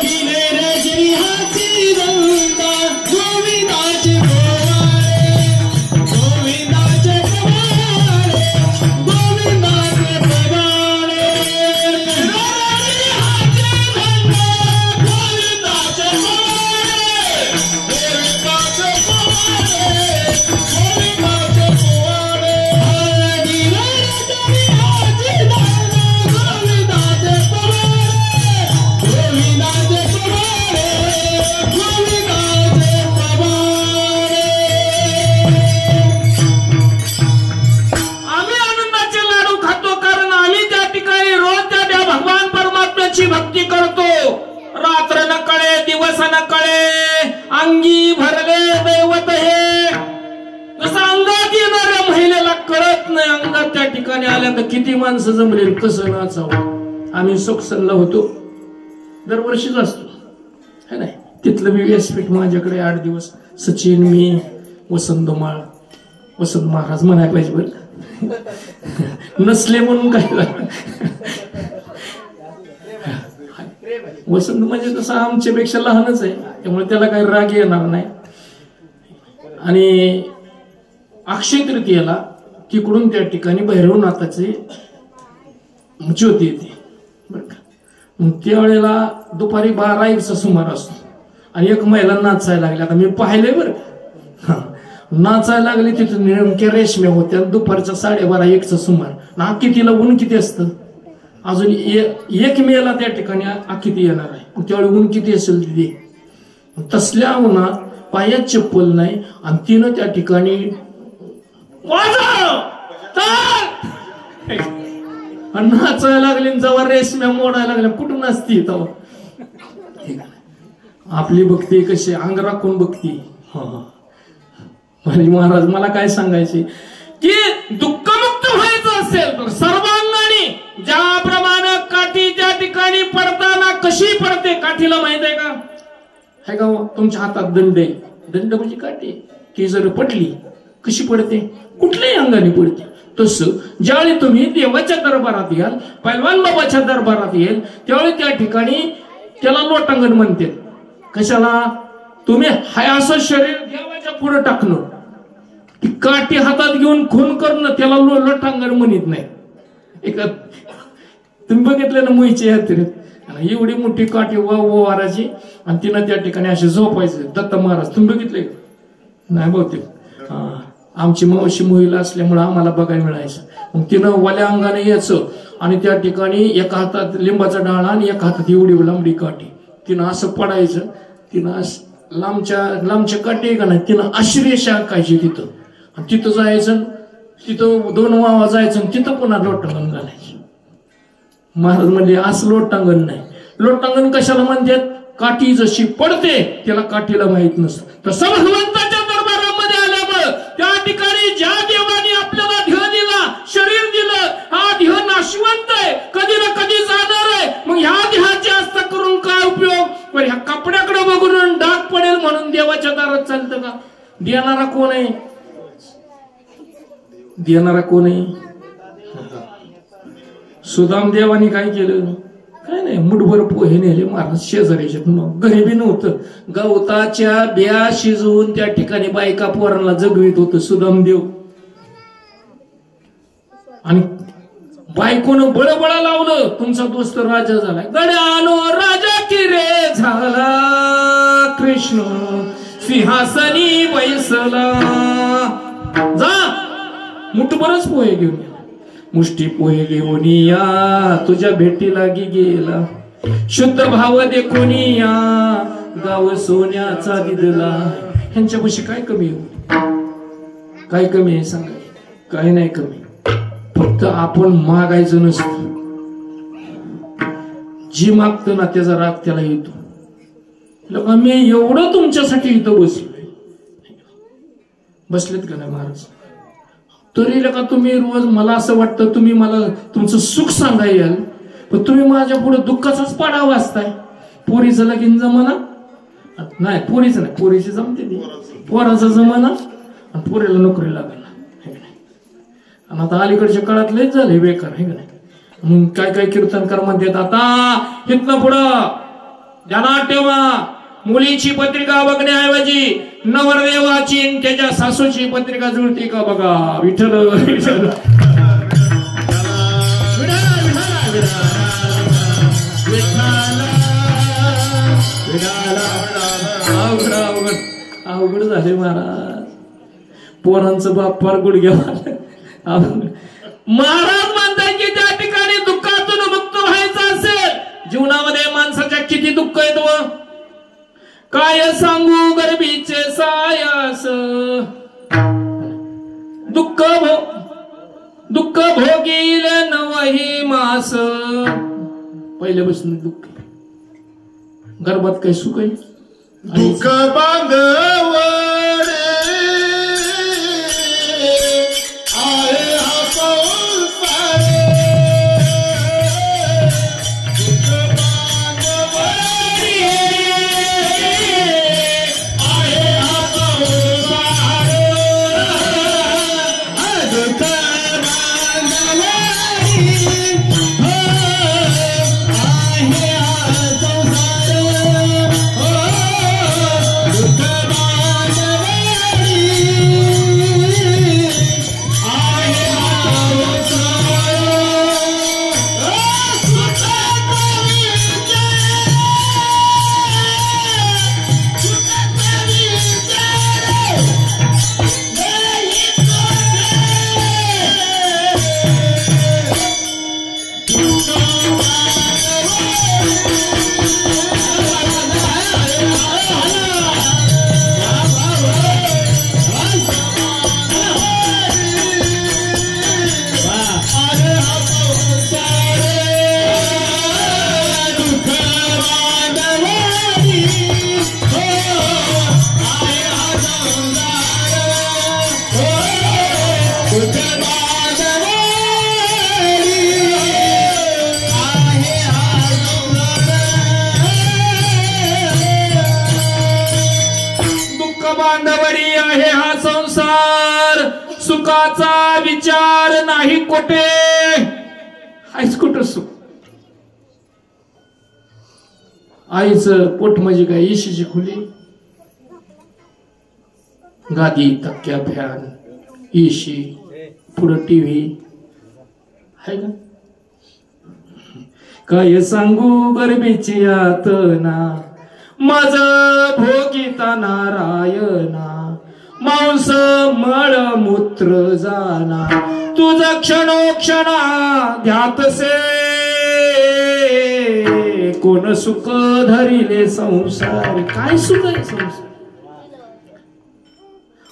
दिन रजनी हाचे धंदा गोविंदाचे पोवाडे, गोविंदाचे पोवाडे, गोविंदाचे पोवाडे. भक्ती करतो, रात्र न कळे दिवस न कळे, अंगी भरले दैवत हे. जसं अंगात येणाऱ्या महिलेला कळत नाही, अंगात त्या ठिकाणी आल्या तर किती माणसं जमले, कसं नाचावं. आम्ही सोकसनला होतो, दरवर्षीच असतो है नाही. तिथलं मी व्यासपीठ माझ्याकडे 8 दिवस, सचिन, मी, वसंत माळ, वसंत महाराज म्हणाय पाहिजे बरं नसले म्हणून काय झालं. वसंत म्हणजे तसं आमच्यापेक्षा लहानच आहे, त्यामुळे त्याला काही राग येणार नाही. आणि अक्षय तृतीयेला तिकडून त्या ठिकाणी भैरवनाथाची ज्योती येते बरं का. मग त्यावेळेला दुपारी 12-1चा सुमार असतो आणि एक महिला नाचायला लागली. आता मी पाहिले बरं का, नाचायला लागली तिथून नेमक्या रेशम्या होत्या. दुपारच्या 12:30-1चा सुमार ना, कितीला ऊन किती असतं, अजून 1 मेला त्या ठिकाणी आखिती येणार आहे. त्यावेळी ऊन किती असेल तिथे, तसल्या उन्हात पायात चप्पल नाही आणि तिनं त्या ठिकाणी नाचायला लागली. जेव्हा रेशम्या मोडायला लागल्या, कुठून असती तेव्हा आपली भक्ती कशी अंग राखून भक्ती. महाराज मला काय सांगायचे की दुःखमुक्त व्हायचं असेल तर सर्वांगाने ज्याप्रमाणे काठी त्या ठिकाणी पडताना कशी पडते, काठीला माहित आहे का? है का? तुमच्या हातात दंड आहे, दंड म्हणजे काठी, ती जर पडली कशी पडते, कुठल्याही अंगाने पडते. तसं ज्यावेळी तुम्ही देवाच्या दरबारात याल, पैलवान बाबाच्या दरबारात येईल, त्यावेळी त्या ठिकाणी त्याला लोटांगण म्हणते. कशाला? तुम्ही हाय असं शरीर देवाच्या पुढे टाकणं, ती काठी हातात घेऊन खून करणं, त्याला लोटांगण म्हणत नाही. एका तुम्ही बघितलं ना मुईच्या यात्रेत एवढी मोठी काठी वाराची आणि तिनं त्या ठिकाणी असे झोपायचे. दत्त महाराज तुम्ही बघितले नाही बहुतेक, आमची मावशी मोहिला असल्यामुळे आम्हाला बघायला मिळायचं. मग तिनं वाल्या अंगाने यायचं आणि त्या ठिकाणी एका हातात लिंबाचा डाळा आणि एका हातात एवढी लांबडी काठी, तिनं असं पडायचं. तिनं लांबच्या काठी आहे का नाही, तिनं अशी रेषा आकायची तिथं आणि तिथं जायचं, तिथं 2 वावा जायचं आणि तिथं पुन्हा लोटांगण घालायचं. महाराज म्हणजे असं लोटांगण नाही. लोटांगण कशाला म्हणतात? काठी जशी पडते त्याला काठीला माहित नसतं. तसं भगवंताच्या दरबारामध्ये आल्यामुळे त्या ठिकाणी ज्या देवाने आपल्याला देह दिला, शरीर दिलं, हा देह नाशवंत आहे, कधी ना कधी जाणार आहे. मग ह्या देहाची आस्था करून काय उपयोग? पण ह्या कपड्याकडे बघून डाग पडेल म्हणून देवाच्या दारात चालतं का? देणारा कोण आहे? देणारा कोण आहे? सुदाम देवानी काय केलं? काय नाही, मुठभर पोहे नेले महाराज शेजारीचे. मग घरी नव्हतं, गवताच्या बिया शिजवून त्या ठिकाणी बायका पोरांना जगवित होतं सुदामदेव. आणि बायकोनं बळबळा लावलं, तुमचा दोस्त राजा झालाय. गड्यानो राजा की रे झाला, कृष्ण सिंहासनी बैसला. जा मुठभरच पोहे घेऊन या, मुष्टी पोहे घेऊन या, तुझ्या भेटीला गेला. शुद्ध भाव देखून या, गाव सोन्याचा दिदला. ह्यांच्यापाशी काय कमी आहे? काय कमी आहे सांगा? काय नाही कमी. फक्त आपण मागायचं नसतं. जी मागतं ना त्याचा राग त्याला येतो. लोक मी एवढं तुमच्यासाठी इथं बसलोय, बसलेत का नाही महाराज? तरी का तुम्ही रोज मला असं वाटतं तुम्ही मला तुमचं सुख सांगायल, पण तुम्ही माझ्या पुढे दुःखाचाच पाडा वाचताय. पोरीचं लगीन जमाना नाही, पोरीचं नाही, पोरीची जमते ती, पोराचा जमाना आणि पोरीला नोकरी लागला. आणि आता अलीकडच्या काळात लयच झाले बेकार आहे का नाही. मग काय कीर्तनकार म्हणतात आता इथनं पुढं ध्यानात ठेवा, मुलीची पत्रिका बघण्याऐवजी नवरदेवाची आणि त्याच्या सासूची पत्रिका जुळते का बघा. विठ्ठल विठ्ठल अवघड झाले महाराज. पोरांचं बाप फार गुडघ्या महाराज म्हणतात की त्या ठिकाणी दुःखातून मुक्त व्हायचं असेल, जीवनामध्ये माणसाच्या किती दुःख येत व काय सांगू गर्भीचे सायास. दुःख भोगील नवही मास. पहिल्यापासून दुःख, गर्भात काही सुख आहे. दुःख बांधव बांधवडी आहे हा संसार. सुखाचा विचार नाही कोठे. आईच कुठं सुख. आईचं पोट म्हणजे काय, इशीची खुली, गादी तक्क्या फॅन इशी पुढं टीव्ही आहे का. काय सांगू गरबीची यातना माझ भोगिता नारायणा. मांस मळ मूत्र जाना तुझ क्षणोक्षणा ध्यातसे. कोण सुख धरिले संसार. काय सुख आहे संसार.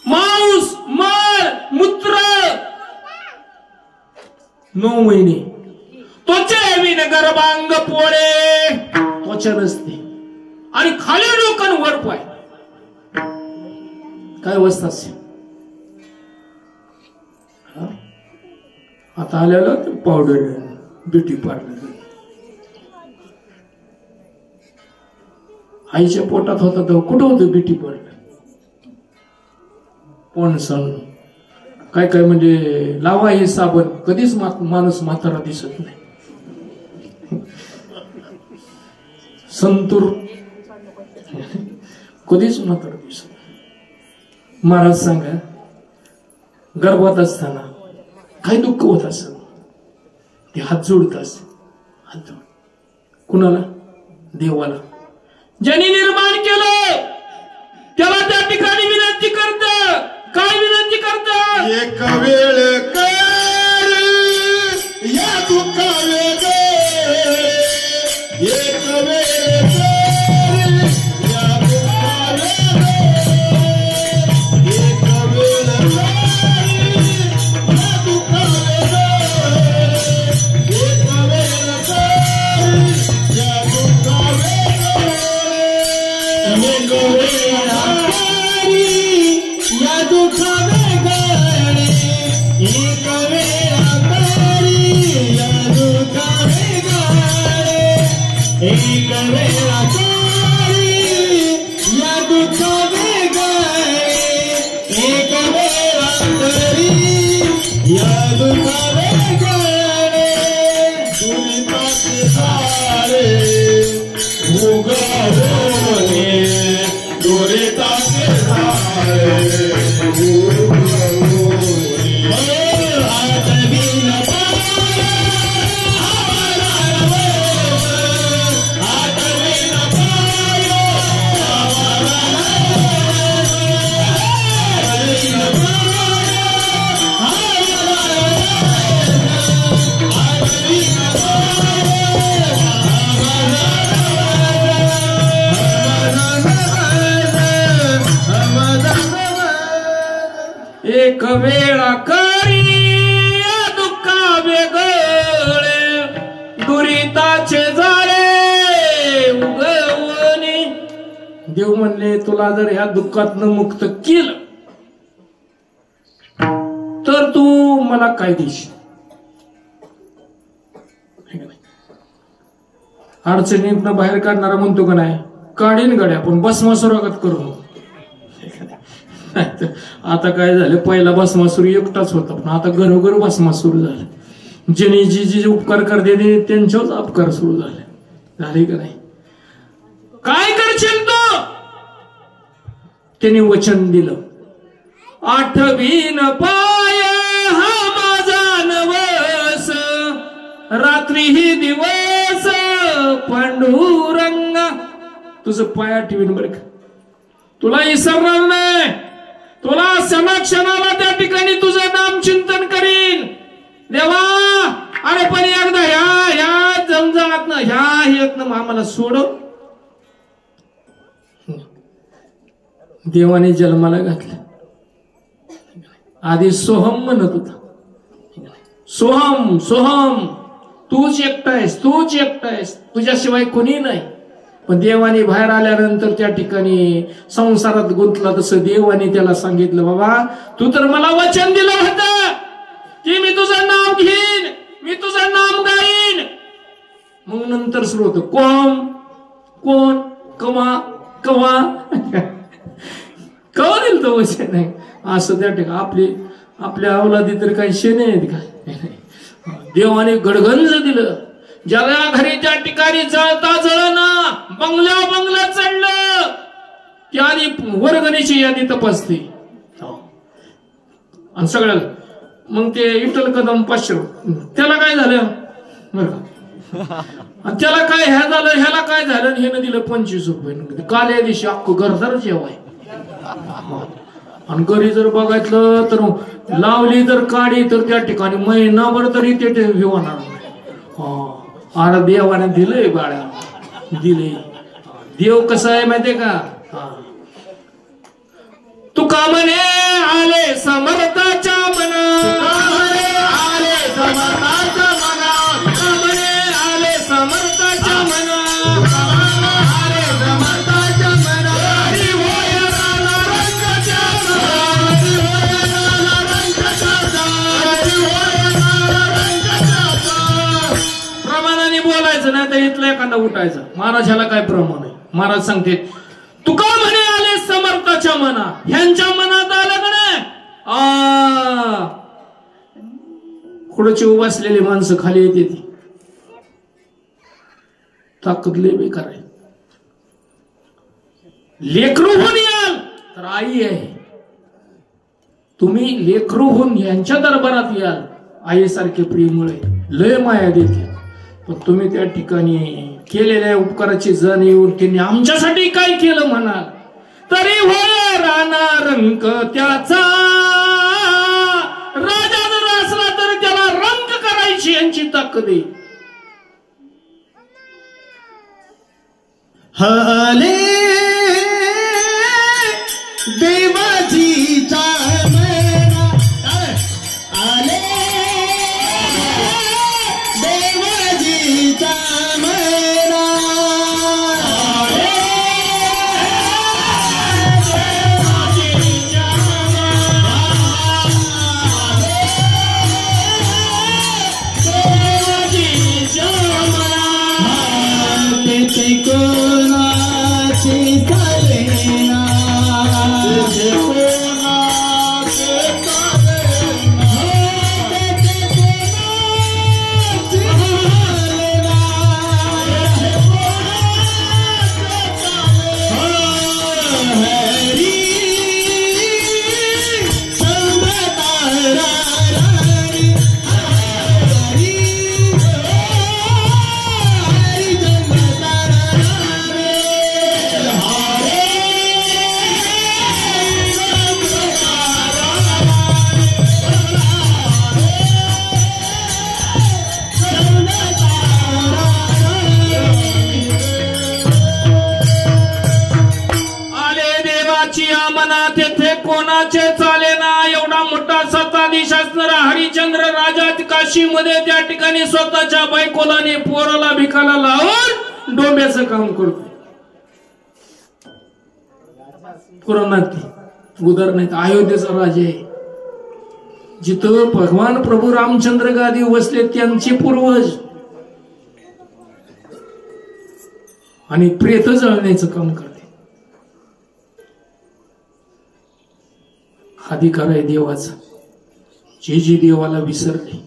मांस मळ मूत्र 9 महिने त्वचे विन गर्भांग पोळे. त्वचा नसते आणि खाली डोकन वर पाय. काय अवस्था असेल. आता आल्याला पावडर ब्युटी पार्लर. आईच्या पोटात होता तेव्हा कुठं होतं ब्युटी पार्लर. पोणसण काय काय म्हणजे लावा हे साबण. कधीच माणूस म्हातारा दिसत नाही. संतूर कधीच म्हातारा दिसत. महाराज सांगा गर्भात असताना काय दुःख होत असत. ते हात जोडत असत. हात जोड कुणाला. देवाला. ज्यांनी निर्माण केलं त्याला त्या ठिकाणी विनंती करत. काय विनंती करत. एक वेळ कर या दुःखावे गे. एक वेळ कर या दुःखावे गे. एक वेळ कर या दुःखावे गे. एक वेळ कर या दुःखावे गे. एक वेळ या दुःखावे गे. एक वेळा तरी या दुःखावे गळे एक वेळा तरी या दुःखावे गळे दुनिताचे सारे उगवणे दुनिताचे सारे उगवणे आतवीन एक वेळा करी दुःखा वेगळे दुरिताचे जाळे उगवणे. देव म्हणले तुला जर ह्या दुःखातनं मुक्त केलं तर तू मला काय देशील. अडचणीतनं बाहेर काढणारा म्हणतो का नाही काढीन गड्या पण भस्मासुरागत करू. आता काय झालं पहिला भस्मासूर एकटाच होता पण आता घरोघर भस्मासूर झालं. ज्यांनी जी उपकार करते त्यांच्याच अपकार सुरू झाले का नाही. काय करशील तू त्यांनी वचन दिलं आठवीन पाय हा माझा नवस रात्री ही दिवस पांडुरंगा. तुझं पाय आठवीन बरं का तुला इसरणार नाही. तुला क्षणाला त्या ठिकाणी तुझं नाम चिंतन करीन देवा. अरे पण एकदा ह्या जमजात ह्या हेतनं आम्हाला सोड. देवाने जन्माला घातलं. आधी सोहम म्हणत होता सोहम सोहम तूच एकटा आहेस तूच एकटा आहेस तुझ्याशिवाय कोणी नाही. पण देवाने बाहेर आल्यानंतर त्या ठिकाणी संसारात गुंतला तसं देवाने त्याला सांगितलं बाबा तू तर मला वचन दिलं होतं की मी तुझं नाव घेईन मी तुझं नाम गाईन. मग नंतर सुरू होतं कोण कवा कवा कवा दिलं तो वचन नाही असं त्या ठिकाणी आपल्या अवलादी तर काही शेणे आहेत का. देवाने गडगंज दिलं. ज्याला घरी त्या ठिकाणी जळता जळना बंगल्या चढलं की आधी वर्गणीची यादी तपासते आणि सगळ्याला. मग ते विठ्ठल कदम 500 त्याला काय झालं बरं आणि त्याला काय ह्या झालं ह्याला काय झालं हे न दिलं 25 रुपये. काल या दिवशी अख्खं घरदार जेवाय. आणि घरी जर बघायचं तर लावली तर काढी तर त्या ठिकाणी महिनाभर तरी ते होणार नाही. अरे देवाने दिलंय बाळा दिले. देव कसा आहे माहितीये का तुका म्हणे आले समर्थाच्या मना आले समर्थाच्या मना म्हणे आले समर्थाच्या मना आले समर्थाच्या मना प्रमाणाने बोलायचं नाही तर इथलं एखादा उठायचं. महाराजाला काय प्रमाण आहे. महाराज सांगते तुका म्हणे आले समर्थाच्या मना. ह्यांच्या मनात आलं का नाही खुडची उभासलेली माणसं खाली येते ती ताकद लय बेकार आहे. लेकरू होऊन याल तर आई आहे. तुम्ही लेकरू होऊन यांच्या दरबारात याल आईसारखे प्रेममुळे लय माया देते. पण तुम्ही त्या ठिकाणी केलेल्या उपकाराची जाणीव त्यांनी आमच्यासाठी काय केलं म्हणाल तरी होय राहणार रंक त्याचा. राजा जर असला तर त्याला रंक करायची यांची ताकद आहे. हले देवाजीचा मेळा आले देवाजीचा मेळा देवाजीचा मेळा कोणाची चालेना तेथे कोणाचे चालेना तेथे कोणाची चालेना तेथे कोणाचे चालेना हरी संगतारा हरी हरी तेथे कोणाचे चालेना एवढा मोठा सत्ताधीश असणारा हरिश्चंद्र राजा काशी मध्ये त्या ठिकाणी स्वतःच्या बायकोलाने पोराला भिकाला लावून डोंब्याचं काम करतो. पुराणात उदाहरण अयोध्येचा राजा आहे जिथं भगवान प्रभू रामचंद्र गादी बसले त्यांचे पूर्वज आणि प्रेत जळण्याचं काम करते. अधिकार आहे देवाचा. जे जी देवाला विसरली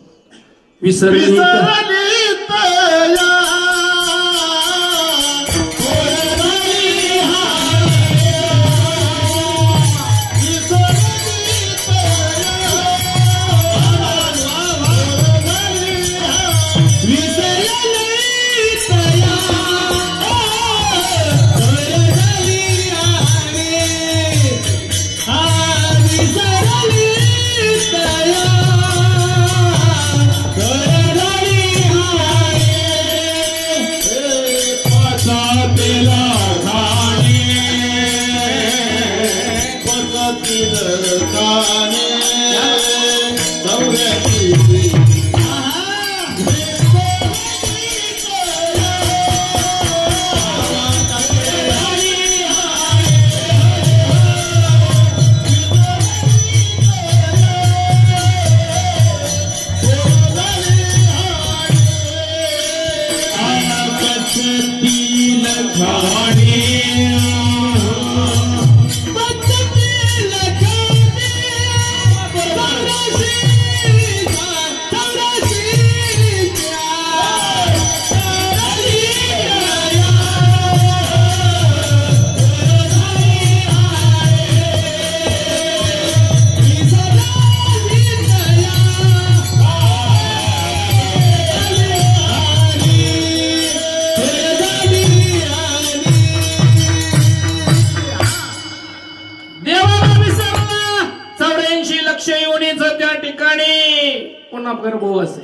गर्भवास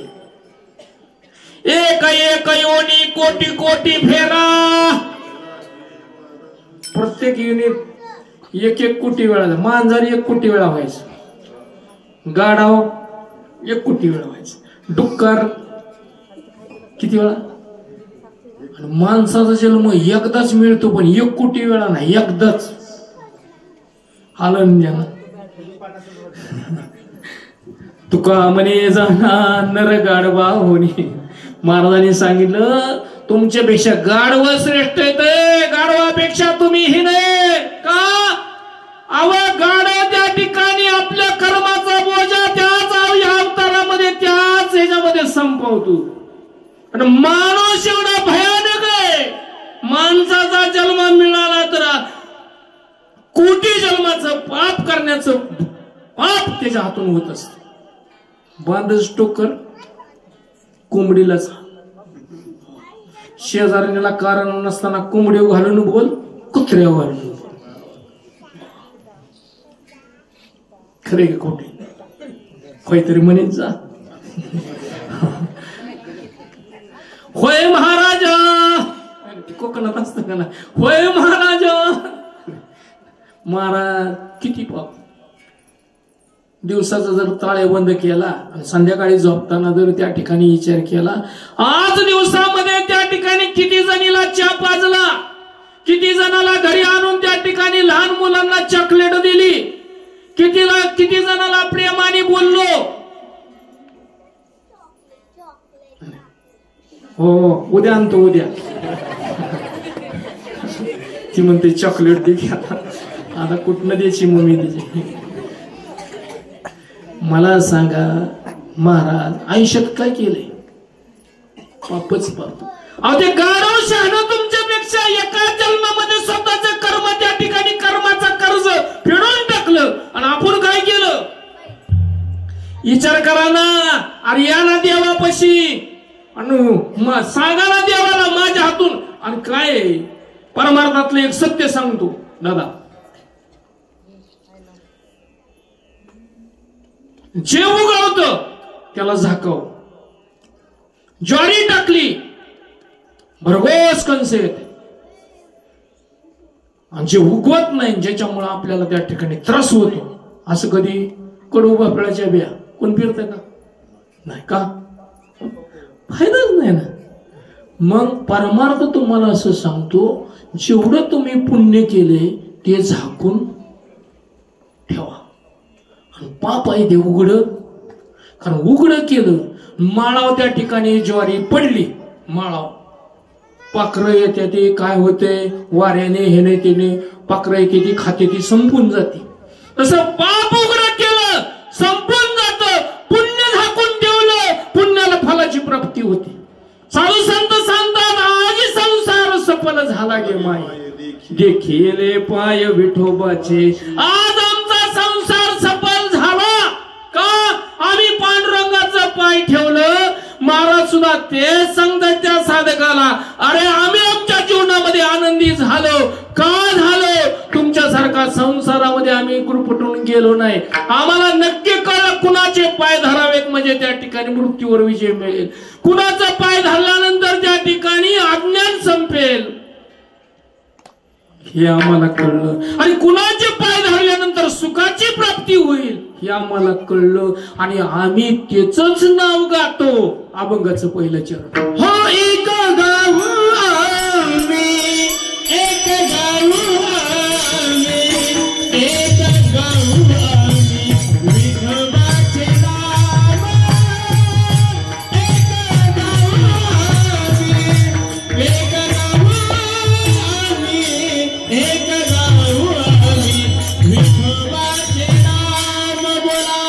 एक एक योनी कोटी कोटी फेरा. प्रत्येक युनिट एक एक कोटी वेळा. मांजर 1 कोटी वेळा व्हायचं. गाढव 1 कोटी वेळा व्हायचं. डुक्कर किती वेळा. आणि माणसाचा जन्म एकदाच मिळतो पण 1 कोटी वेळा नाही. एकदाच आलं ना. तुका म्हणे जाणार नर गाढवा होणे. महाराजांनी सांगितलं तुमच्यापेक्षा गाढव श्रेष्ठ येते. गाढवापेक्षा तुम्ही ही नाही का. अव गाढव त्या ठिकाणी आपल्या कर्माचा बोजा त्याच अवतारामध्ये त्याच ह्याच्यामध्ये संपवतो. आणि माणूस एवढा भयानक आहे. माणसाचा जन्म मिळाला तर कोटी जन्माचं पाप करण्याचं पाप त्याच्या हातून होत असत. बांधच टोकर कोंबडीलाच. शेजाऱ्याला कारण नसताना कोंबडी घालून बोल, कुत्र्या घालून बोल. खरे का खोटे. काहीतरी म्हणेच जा. होय महाराजा. कोकणात असतं का ना. होय महाराजा. महाराज किती पाप. दिवसाचा जर ताळे बंद केला आणि संध्याकाळी झोपताना जर त्या ठिकाणी विचार केला, आज दिवसामध्ये त्या ठिकाणी किती जणीला चहा पाजला, किती जणाला घरी आणून त्या ठिकाणी लहान मुलांना चॉकलेट दिली, किती जणाला प्रेमाने बोललो. हो उद्या आणतो. उद्या ती म्हणते चॉकलेट दे की आता कुठनं द्यायची मम्मी त्याची. मला सांगा महाराज आयुष्यात काय केलंय? पापच पाप. अहो ते गाढव शहाणं तुमच्यापेक्षा एका जन्मामध्ये स्वतःचं कर्म त्या ठिकाणी कर्माचा कर्ज फेडून टाकलं आणि आपण काय केलं? विचार करा ना. अरे या ना देवापाशी आणि सांगा ना देवाला माझ्या हातून. आणि काय परमार्थातलं एक सत्य सांगतो दादा, जे उगवत त्याला झाकव. ज्वारी टाकली भरघोस कणसे येते, आणि जे उगवत नाही ज्याच्यामुळे आपल्याला त्या ठिकाणी त्रास होतो, असं कधी कडू भोपळ्याच्या बिया कोण फिरत का? नाही का? फायदाच नाही ना. मग परमार्थ तुम्हाला असं सांगतो, जेवढं तुम्ही पुण्य केले ते झाकून ठेवा. आणि पाप आहे ते उघड, कारण उघड केलं. माळाव त्या ठिकाणी ज्वारी पडली, माळाव पाखरं येते, ते काय होते वाऱ्याने हेने तेने पाखरं येते ती खाते ती संपून जाते. तसं पाप उघड केलं संपून जात, पुण्य झाकून ठेवलं पुण्याला फलाची प्राप्ती होती. साधू संत सांगतात आजी संसार सफल झाला गे माय, देखिले पाय विठोबाचे. आज आमचा संसार सफल झाला का? आम्ही पांडुरंगाचं पाय ठेवलं. महाराज सुद्धा ते सांगतात त्या साधकाला, अरे आम्ही आमच्या जीवनामध्ये आनंदी झालो का झालो? तुमच्यासारखा संसारामध्ये गुरुपटून आम्ही गुरुपटून गेलो नाही. आम्हाला नक्की कळलं कुणाचे पाय धरावेत म्हणजे त्या ठिकाणी मृत्यूवर विजय मिळेल, कुणाचा पाय धरल्यानंतर त्या ठिकाणी अज्ञान संपेल हे आम्हाला कळलं, आणि कुणाचे पाय धरल्यानंतर सुखाची प्राप्ती होईल हे आम्हाला कळलं. आणि आम्ही त्याच नाव गातो. अभंगाचं पहिलं चरण. हो एक गाव आम्ही, एक गाव आम्ही, एक गाव आम्ही, विठोबाचे नाव. एक गाव आम्ही, एक गाव आम्ही, एक गाव आम्ही, विठोबाचे नाम बोला.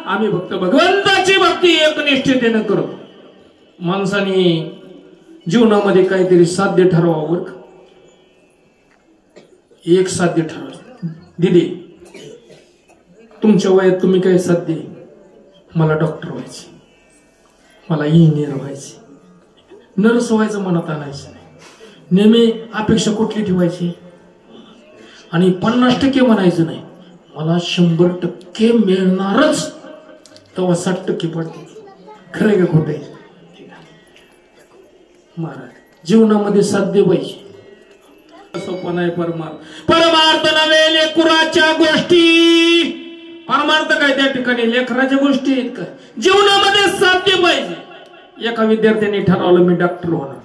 आम्ही फक्त भगवंताची भक्ती एकनिष्ठतेनं करतो. माणसाने जीवनामध्ये काहीतरी साध्य ठरवावं बरं का. एक साध्य ठरवा. दिदी तुमच्या वयात तुम्ही काय साध्य? मला डॉक्टर व्हायचे, मला इंजिनियर व्हायचे, नर्स व्हायचं मनात आणायचं. नेहमी अपेक्षा कुठली ठेवायची? आणि 50% म्हणायचं नाही, मला 100% मिळणारच. तेव्हा 60% पडते. खरं का खोटं आहे? महाराज जीवनामध्ये साध्य पाहिजे. सोपं आहे परमार्थ नव्हे लेकराच्या गोष्टी. परमार्थ काय त्या ठिकाणी लेकराच्या गोष्टी आहेत का? जीवनामध्ये साध्य पाहिजे. एका विद्यार्थ्याने ठरवलं मी डॉक्टर होणार.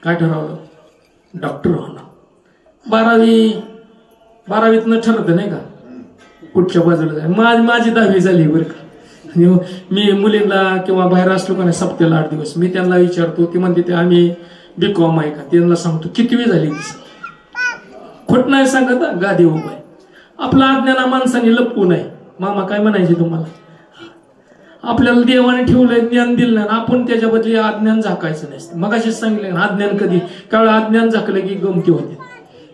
काय ठरवलं? डॉक्टर होणार. 12वीत न ठरत नाही का कुठच्या बाजूला. माझी 10वी झाली बरं का. मी मुलींना किंवा बाहेर असलो का नाही सप्त्याला 8 दिवस मी त्यांना विचारतो. ती म्हणते ते आम्ही BCom आहे का. त्यांना सांगतो कितवी झाली. खोट नाही सांगत गादी उभा आहे. आपला अज्ञाना माणसाने लपवू नये. मामा काय म्हणायचे तुम्हाला? आपल्याला देवाने ठेवलंय, ज्ञान दिलं ना, आपण त्याच्या बदली अज्ञान झाकायचं नसतं. मग अशीच सांगितलं ना, अज्ञान कधी काळ अज्ञान झाकलं की गमती होते.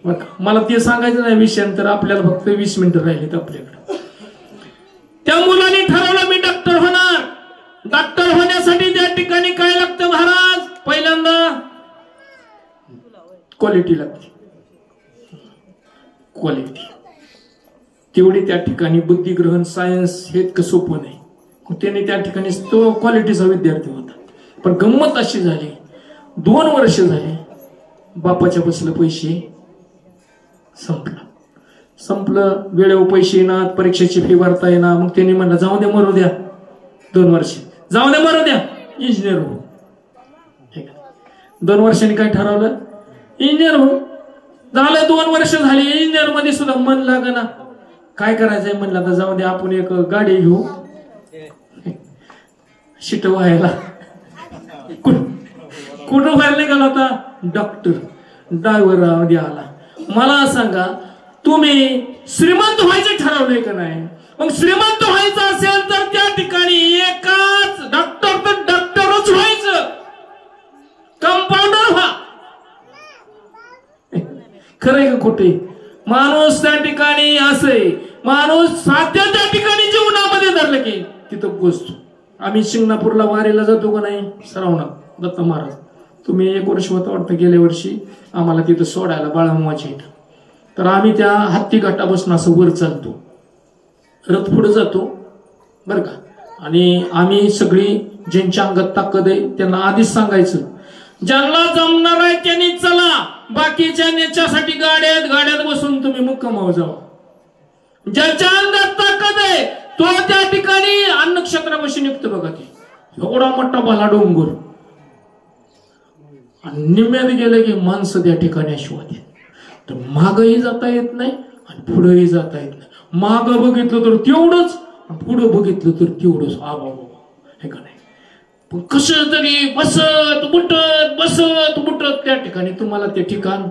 मग मला ते सांगायचं नाही विषयानंतर, आपल्याला फक्त 20 मिनिटं राहिलीत आपल्याकडे. त्या मुलाने ठरवलं मी डॉक्टर होणार. डॉक्टर होण्यासाठी त्या ठिकाणी काय लागतं महाराज? पहिल्यांदा क्वालिटी लागते. क्वालिटी तेवढी त्या ठिकाणी बुद्धिग्रहण सायन्स हे इतकं सोपं नाही. त्याने त्या ठिकाणी तो क्वालिटीचा विद्यार्थी होता. पण गंमत अशी झाली, 2 वर्ष झाले बापाच्या बसलं पैसे संपलं. वेळेवर पैसे येणार, परीक्षेची फी भरता येणार. मग त्यांनी म्हणलं जाऊ दे मरू द्या, 2 वर्ष जाऊ दे मरू द्या, इंजिनियर हो. 2 वर्षांनी काय ठरवलं? इंजिनियर हो. झालं 2 वर्ष झाली, इंजिनियर मध्ये सुद्धा मन लागना. काय करायचंय म्हणलं, आता जाऊ दे आपण एक गाडी घेऊ, शिट व्हायला. कुठं व्हायला निघाला होता? डॉक्टर. ड्रायव्हर आला. मला सांगा, तुम्ही श्रीमंत व्हायचं ठरवलंय का नाही? मग श्रीमंत व्हायचं असेल तर त्या ठिकाणी एकाच डॉक्टर तर डॉक्टरच व्हायचं, कंपाऊंडर व्हा. खरंय का खोटे? माणूस त्या ठिकाणी असे, माणूस साध्य त्या ठिकाणी जीवनामध्ये धरलं की तिथं पोचतो. आम्ही शिंगणापूरला वारीला जातो का नाही? श्रावणात दत्त महाराज. तुम्ही 1 वर्ष होता वाटतं, गेल्या वर्षी आम्हाला तिथं सोडायला बाळामामाच्या इथं. तर आम्ही त्या हत्ती घाटापासून असं वर चालतो, रथ पुढे जातो बरं का. आणि आम्ही सगळी ज्यांच्या अंगात ताकद आहे त्यांना आधीच सांगायचं, ज्यांना जमणार आहे त्यांनी चला, बाकीच्या याच्यासाठी गाड्यात बसून तुम्ही मुक्कामावर जावा. ज्याच्या अंगात ताकद आहे तो त्या ठिकाणी अन्नक्षेत्रापाशी निघतो. बघा ते एवढा मोठा भला डोंगर, आणि निम्म्यात गेलं की माणसं त्या ठिकाणी अशी होते. तर मागही जाता येत नाही आणि पुढेही जाता येत नाही. माग बघितलं तर तेवढंच, पुढे बघितलं तर तेवढंच. हे का नाही? पण कसं तरी बसत बुटत त्या ठिकाणी तुम्हाला ते ठिकाण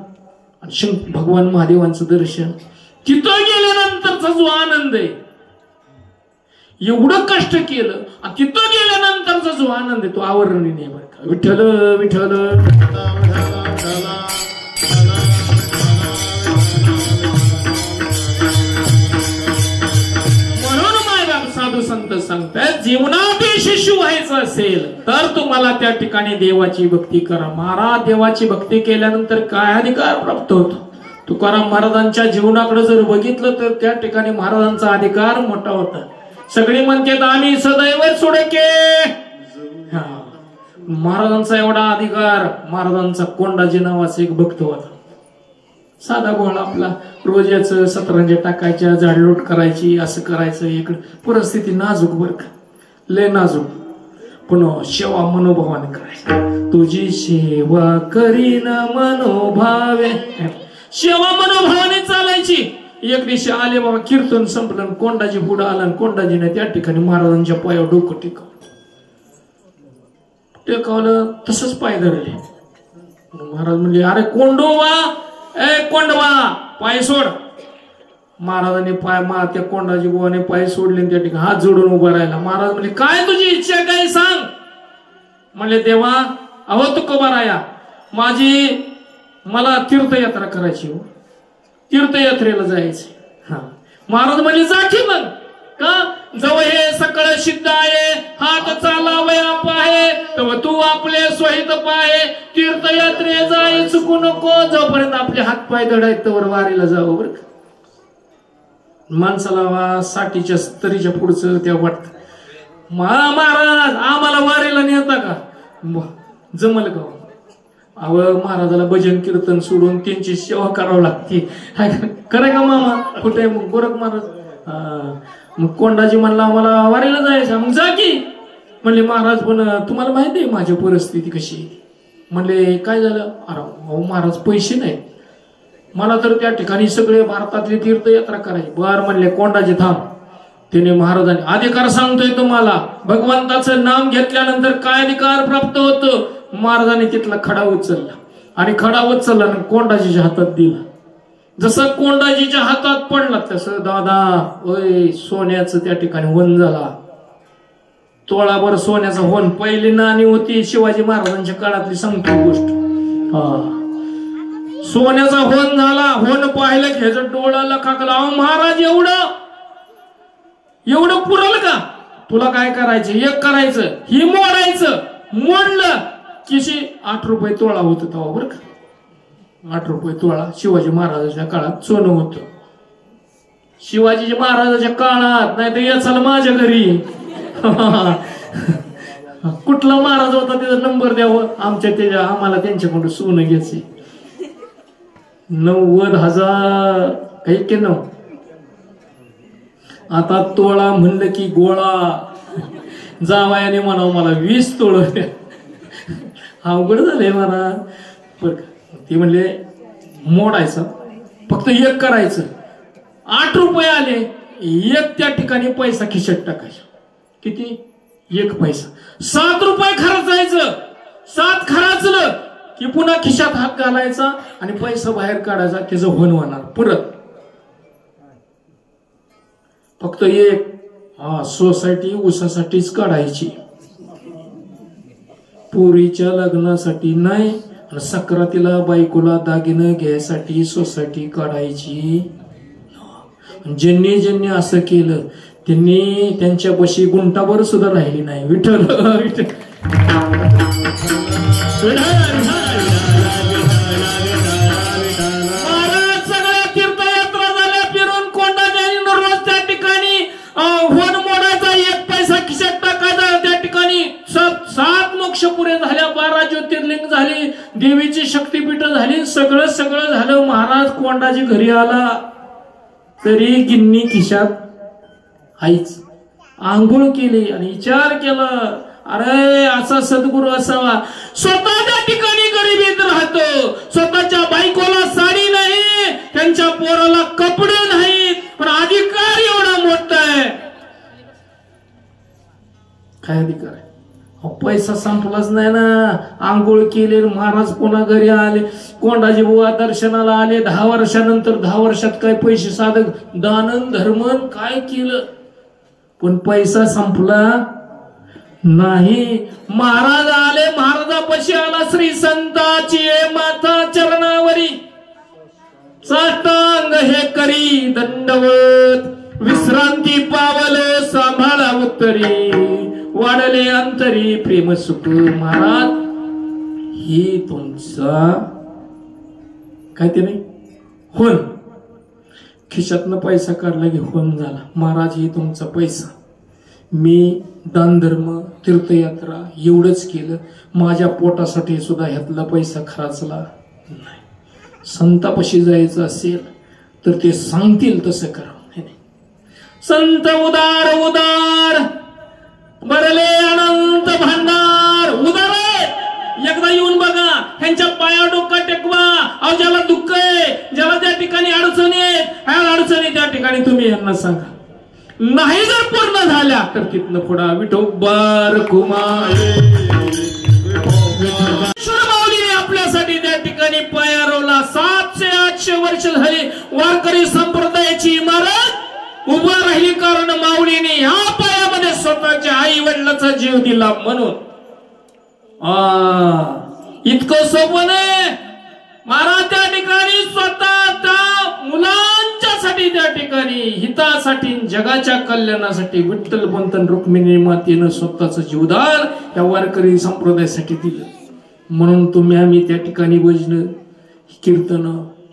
आणि भगवान महादेवांचं दर्शन, तिथं गेल्यानंतरचा जो आनंद आहे, एवढं कष्ट केलं आणि तिथं गेल्यानंतरचा जो आनंद आहे तो आवरणीय नाही बरं का. विठ्ठल विठ्ठल. म्हणून मायबाप साधू संत सांगतात, जीवनात शिशु व्हायचं असेल तर तुम्हाला त्या ठिकाणी देवाची भक्ती करा. महाराज देवाची भक्ती केल्यानंतर काय अधिकार प्राप्त होतो? तुकाराम महाराजांच्या जीवनाकडे जर बघितलं तर त्या ठिकाणी महाराजांचा अधिकार मोठा होता. सगळी म्हणतात आम्ही सदैव सोडके. महाराजांचा एवढा अधिकार. महाराजांचा कोंडाजी नावाचा एक भक्त होता, साधा भोळा आपला. रोज याचं सतरंजा टाकायच्या, झाडलोट करायची, असं करायचं. इकडे परिस्थिती नाजूक बरं का, लय नाजूक. पण सेवा मनोभावाने करायची. तुझी सेवा करीन मनोभावे, सेवा मनोभावाने चालायची. एक दिवशी आले बाबा, कीर्तन संपलं, कोंडाजी पुढे आला, कोंडाजीने त्या ठिकाणी महाराजांच्या पायावर डोकं टेकावलं. तसंच पाय धरले. महाराज म्हणले, अरे कोंडोबा, कोंडवा पाय सोड. महाराजांनी त्या कोंडाजी बुवाने पाय सोडले, त्या ठिकाणी हात जोडून उभा राहिला. महाराज म्हणले, काय तुझी इच्छा काय सांग? म्हणले, देवा अहो तुकोबाराया, मला तीर्थयात्रा करायची हो, तीर्थयात्रेला जायचे. महाराज म्हणले, जा की मग. का? जवळ हे सकळ सिद्ध आहे, हात चालावया पाहे, तेव्हा तू आपले स्वहित पाहे, तीर्थयात्रे जाय चुकू नको. जोपर्यंत आपले हात पाय दडायत तोवर वारीला जावं बरं का. माणसाला 60च्या 70च्या पुढचं त्या वाटत, महाराज आम्हाला वारीला नेता का? जमल का? अव महाराजाला भजन कीर्तन सोडून त्यांची सेवा करावं लागते. खरं का मामा? कुठे मग गोरख महाराज. मग कोंडाजी म्हणला, आम्हाला वारीला जायचं. मग जा की. म्हणले, महाराज पण तुम्हाला माहिती आहे माझी परिस्थिती कशी आहे. म्हणले, काय झालं? अरे महाराज पैसे नाही मला, तर त्या ठिकाणी सगळे भारतातली तीर्थयात्रा करायची. बर म्हणले, कोंडाजी थांब. त्याने महाराजांनी अधिकार सांगतोय तुम्हाला, भगवंताचं नाम घेतल्यानंतर काय अधिकार प्राप्त होतो. महाराजांनी तिथला खडा उचलला आणि खडा उचलला कोंडाजीच्या हातात दिला. जसं कोंडाजीच्या हातात पडला तसं दादा ओय सोन्याचं त्या ठिकाणी होन झाला. तोळाभर सोन्याचा होन. पहिली नाणी होती शिवाजी महाराजांच्या काळातली सांगतो गोष्ट. सोन्याचा होन झाला. होन पाहिलं की ह्याचं डोळ्याला काकला. अहो महाराज एवढं पुरल का? तुला काय करायचं? एक करायचं, ही मोडायचं. मोडलं किशी 8 रुपये तोळा होत तेव्हा बरं का. 8 रुपये तोळा शिवाजी महाराजांच्या काळात सोनं होतं. शिवाजी महाराजांच्या काळात. नाही तर याचाल माझ्या घरी. कुठला महाराज होता त्याचा नंबर द्यावं. आम्हाला त्यांच्याकडून सोनं घ्यायचे. 90,000 काही की 9. आता तोळा म्हणलं की गोळा. जावयाने म्हणावं मला 20 तोळ. अवघड झालंय मला. ते म्हणले मोडायचं, फक्त एक करायचं. 8 रुपये आले, एक त्या ठिकाणी पैसा खिशात टाकायचा. किती? 1 पैसा. 7 रुपये खर्चायचं. 7 खर्चलं की पुन्हा खिशात हात घालायचा आणि पैसा बाहेर काढायचा. त्याचं होण होणार परत. फक्त एक सोसायटी उसासाठीच काढायची. पोरीच्या लग्नासाठी नाही. सक्रातीला बायकोला दागिनं घ्यायसाठी सोसायटी काढायची. ज्यांनी असं केलं त्यांनी त्यांच्यापाशी गुंटाभर सुद्धा राहिली नाही. विठ्ठल सगळ्या तीर्थयात्रा झाल्या फिरून. कोंडाजी रोज त्या ठिकाणी होन मोडायचा, 1 पैसा खिशात टाकायचा. त्या ठिकाणी 7 मोक्ष पुरे झाल्या, 12 ज्योतिर्लिंग झाली, देवीची शक्तीपीठ झाली, सगळं झालं. महाराज कोंडाजी घरी आला तरी गिन्नी खिशात आईच. आंघोळ केली आणि विचार केला, अरे असा सद्गुरू असावा. स्वतःच्या ठिकाणी गरिबीत राहतो. स्वतःच्या बायकोला साडी नाही, त्यांच्या पोराला कपडे नाहीत, पण अधिकार एवढा मोठा आहे. काय अधिकार आहे? पैसा संपलाच नाही ना. आंघोळ केले, महाराज पुन्हा घरी आले. कोंडाजी बुवा दर्शनाला आले. 10 वर्षानंतर. 10 वर्षात काय पैसे साधक दानन धर्मन काय केलं, पण पैसा संपला नाही. महाराज आले. महाराजापाशी आला श्री संताची माता चरणावरी साष्टांग हे करी दंडवत. विश्रांती पावल सांभाळा उत्तरी, वाढले अंतरी प्रेम सुख. महाराज ही तुमचा काय ते नाही होन. खिशातनं पैसा काढला की होन झाला. महाराज ही तुमचा पैसा. मी दानधर्म तीर्थयात्रा एवढंच केलं. माझ्या पोटासाठी सुद्धा ह्यातला पैसा खर्चला नाही. संतापाशी जायचं असेल तर ते सांगतील तसं करा. संत उदार उदार बरले अनंत भांडार. उदार एकदा येऊन बघा. ह्यांच्या पाया डोका टेकवा. अहो ज्याला दुःख आहे, ज्याला त्या ठिकाणी अडचणी आहेत, ह्या अडचणी त्या ठिकाणी तुम्ही यांना सांगा. नाही जर पूर्ण झाल्या तर तिथनं पुढा विठोबार कुमार माऊलीने आपल्यासाठी त्या ठिकाणी पाया रोवला. 700-800 वर्ष झाली वारकरी संप्रदायाची इमारत उभं राहिली, कारण माऊलीने ह्या पायामध्ये स्वतःच्या आई वडिलांचा जीव दिला म्हणून. इतकं सोपं आहे. महाराज त्या ठिकाणी स्वतः त्या मुलांच्यासाठी त्या ठिकाणी हितासाठी जगाच्या कल्याणासाठी विठ्ठल पंतन रुक्मिणी मातेनं स्वतःचं जीवदान त्या वारकरी संप्रदायासाठी दिलं. म्हणून तुम्ही आम्ही त्या ठिकाणी भजन कीर्तन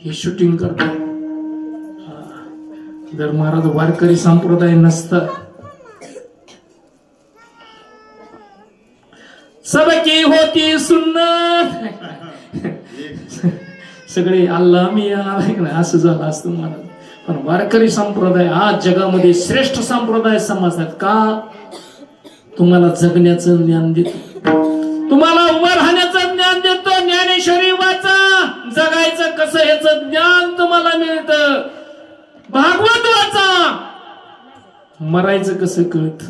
हे शूटिंग करतो. जर महाराज वारकरी संप्रदाय नसता सबकी होती सुन्नत, सगळे अल्लाह मियाँ असं झालं असतं महाराज. पण वारकरी संप्रदाय आज जगामध्ये श्रेष्ठ संप्रदाय समजतात. का? तुम्हाला जगण्याचं ज्ञान देतो, तुम्हाला उभं राहण्याचं ज्ञान देतो. ज्ञानेश्वरी वाचा, जगायचं कसं ह्याचं ज्ञान तुम्हाला मिळतं. भागवत वाचा, मरायचं कसं कळत.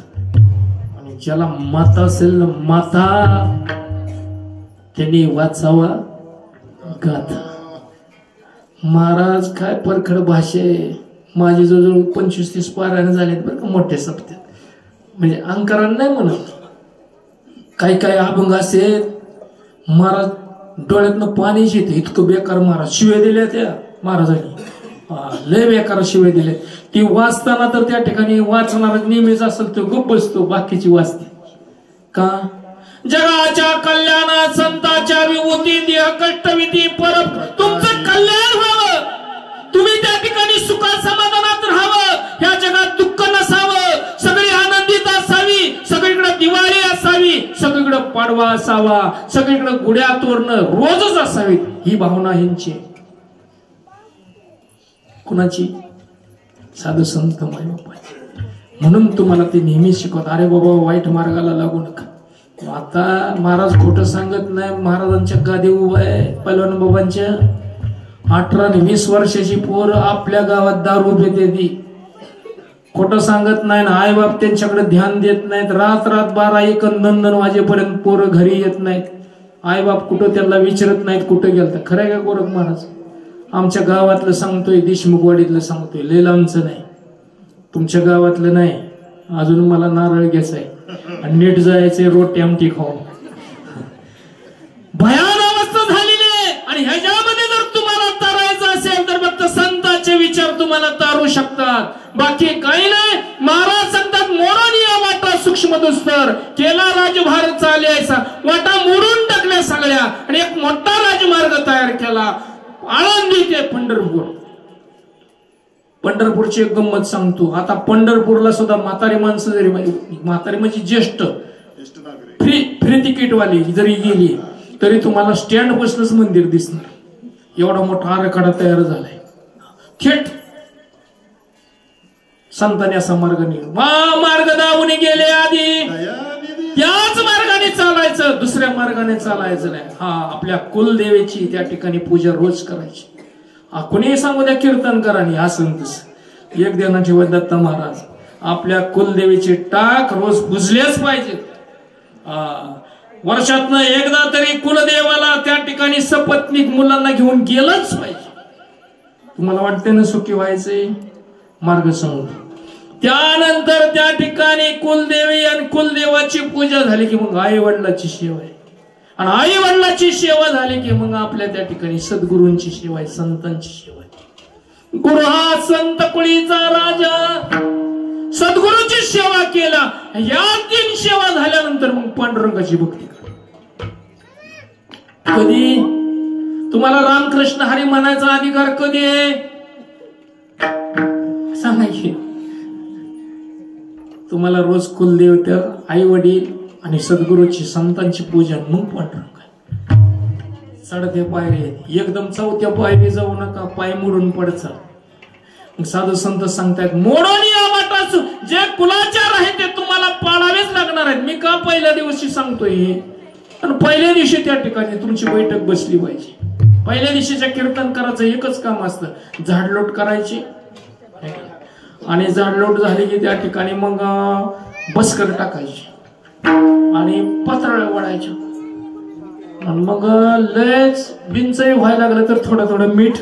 आणि ज्याला माता असेल ना माता, त्यांनी वाचावा गाथा. महाराज काय परखड भाषे, माझे जवळजवळ 25-30 पारायण झालेत बरं का मोठे सप्त्यात, म्हणजे अंकारण नाही म्हणत. काही काही अभंग असे महाराज डोळ्यातनं पाणीच येते, इतकं बेकार महाराज शिव्या दिल्या त्या महाराजांनी, लय बेकार शिव्या दिल्या. ती वाचताना तर त्या ठिकाणी वाचणार नेहमीच असेल तो गप्प बसतो, बाकीची वाचते का. जगाच्या कल्याणात संतांच्या विभूती देह कष्टविधी परम तुमचं कल्याण व्हावं, तुम्ही त्या ठिकाणी सुखात समाधानात राहावं, ह्या जगात दुःख नसावं, सगळी आनंदित असावी, सगळीकडे दिवाळी असावी, सगळीकडे पाडवा असावा, सगळीकडे गुड्या तोरणं रोजच असावीत, ही भावना ह्यांची. कुणाची? साधू संत मायबापाची. म्हणून तुम्हाला ते नेहमी शिकवत, अरे बाबा वाईट मार्गाला लागू नका. आता महाराज खोटं सांगत नाही, महाराजांच्या गादी उभा आहे पैलवान बाबांच्या. 18 आणि 20 वर्षाची पोर आपल्या गावात दारू पिते ती, खोटं सांगत नाही. आई बाप त्यांच्याकडे ध्यान देत नाहीत, रात 12-1 2 वाजेपर्यंत पोरं घरी येत नाहीत. आई बाप कुठं त्यांना विचारत नाहीत कुठं गेलता. खरंय का गोरख महाराज? आमच्या गावातलं सांगतोय, देशमुखवाडीतलं सांगतोय, लय लांबचं नाही, तुमच्या गावातलं नाही. अजून मला नारळ घ्यायचाय आणि नीट जायचंय रोटी आमटी खाऊन. भयान अवस्था झालेली आहे. आणि ह्याच्यामध्ये जर तुम्हाला तारायचं असेल तर फक्त संतांचे विचार तुम्हाला तारू शकतात, बाकी काही नाही. महाराज सांगतात, मोडून वाटा सूक्ष्म दुस्तर केला राजभार चालायचा, वाटा मोडून टाकल्या सगळ्या आणि एक मोठा राजमार्ग तयार केला, आळंदी ते पंढरपूर. पंढरपूरची एक गंमत सांगतो. आता पंढरपूरला सुद्धा म्हातारी माणसं जरी, म्हातारी म्हणजे ज्येष्ठ फ्री तिकीटवाली जरी गेली तरी तुम्हाला स्टँड बसलंच मंदिर दिसणार, एवढा मोठा आराखडा तयार झालाय. थेट संतांनी असा मार्ग निघाला. मार्ग दावून गेले आधी, त्याच मार्गाने चालायचं, दुसऱ्या मार्गाने चालायचं नाही. हा, आपल्या कुलदेवीची त्या ठिकाणी पूजा रोज करायची. कोणी सांगू द्या कीर्तनकारांनी असं तसं, एक ध्यानात ठेवत दत्त महाराज, आपल्या कुलदेवीचे टाक रोज पुजलेच पाहिजेत. वर्षातनं एकदा तरी कुलदेवाला त्या ठिकाणी सपत्नीक मुलांना घेऊन गेलंच पाहिजे. तुम्हाला वाटते ना सुखी व्हायचे? मार्ग सांगू. त्यानंतर त्या ठिकाणी कुलदेवी आणि कुलदेवाची पूजा झाली की मग आई वडिलाची सेवा आहे, आणि आई वडिलाची सेवा झाली की मग आपल्या त्या ठिकाणी सद्गुरूंची सेवा आहे, संतांची सेवा आहे. गुरु हा संत कुळीचा राजा, सद्गुरूची सेवा केला, या 3 सेवा झाल्यानंतर मग पांडुरंगाची भक्ती करा. कधी तुम्हाला रामकृष्ण हरी म्हणायचा अधिकार कधी आहे सांगा की? तुम्हाला रोज कुलदेवता, आई वडील आणि सद्गुरूची संतांची पूजा, मग पांडुरंग. चढते पायरी, एकदम 4थ्या पायरी जाऊ नका, पाय मोडून पडचा. साधू संत सांगतायत, मोडून या वाटाच, जे कुलाचार आहे ते तुम्हाला पाळावेच लागणार आहेत. मी का पहिल्या दिवशी सांगतोय हे? आणि पहिल्या दिवशी त्या ठिकाणी तुमची बैठक बसली पाहिजे. पहिल्या दिवशीच्या कीर्तनकाराचं एकच काम असतं, झाडलोट करायची, आणि झाडलोट झाली की त्या ठिकाणी मग बसकर टाकायची आणि पत्राळ्या वळायच्या, आणि मग लयच बिनचही व्हायला लागलं तर थोडं थोडं मीठ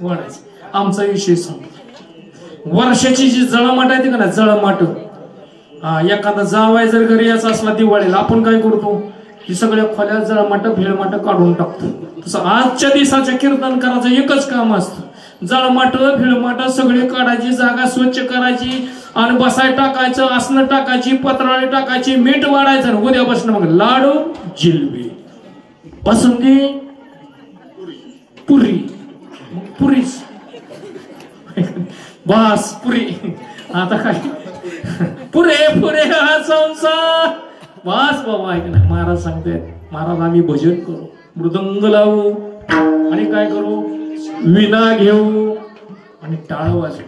वळायचं. आमचा विषय सांगतो, वर्षाची जी जळमाट आहे ती का ना, जळमाट, एखादा जावाय जर घरी याचा असला दिवाळीला, आपण काय करतो की सगळ्या खोल्या जळमाट भेळमाट काढून टाकतो. तसं आजच्या दिवसाच्या कीर्तनकाराचं एकच काम असतं, जळमाट भेळमाट सगळे काढायची, जागा स्वच्छ करायची, आणि बसाय टाकायचं, आसनं टाकायची, पत्राळे टाकायची, मीठ वाढायचं, उद्या बसणं मग लाडू जिलबी, बासुंदी, पुरी, पुरीच बस पुरी. आता काय पुरे पुरे हा संसार बस बाबा. ऐक ना, महाराज सांगतायत, महाराज आम्ही भजन करू, मृदंग लावू, आणि काय करू, विना घेऊ आणि टाळ वाजवू.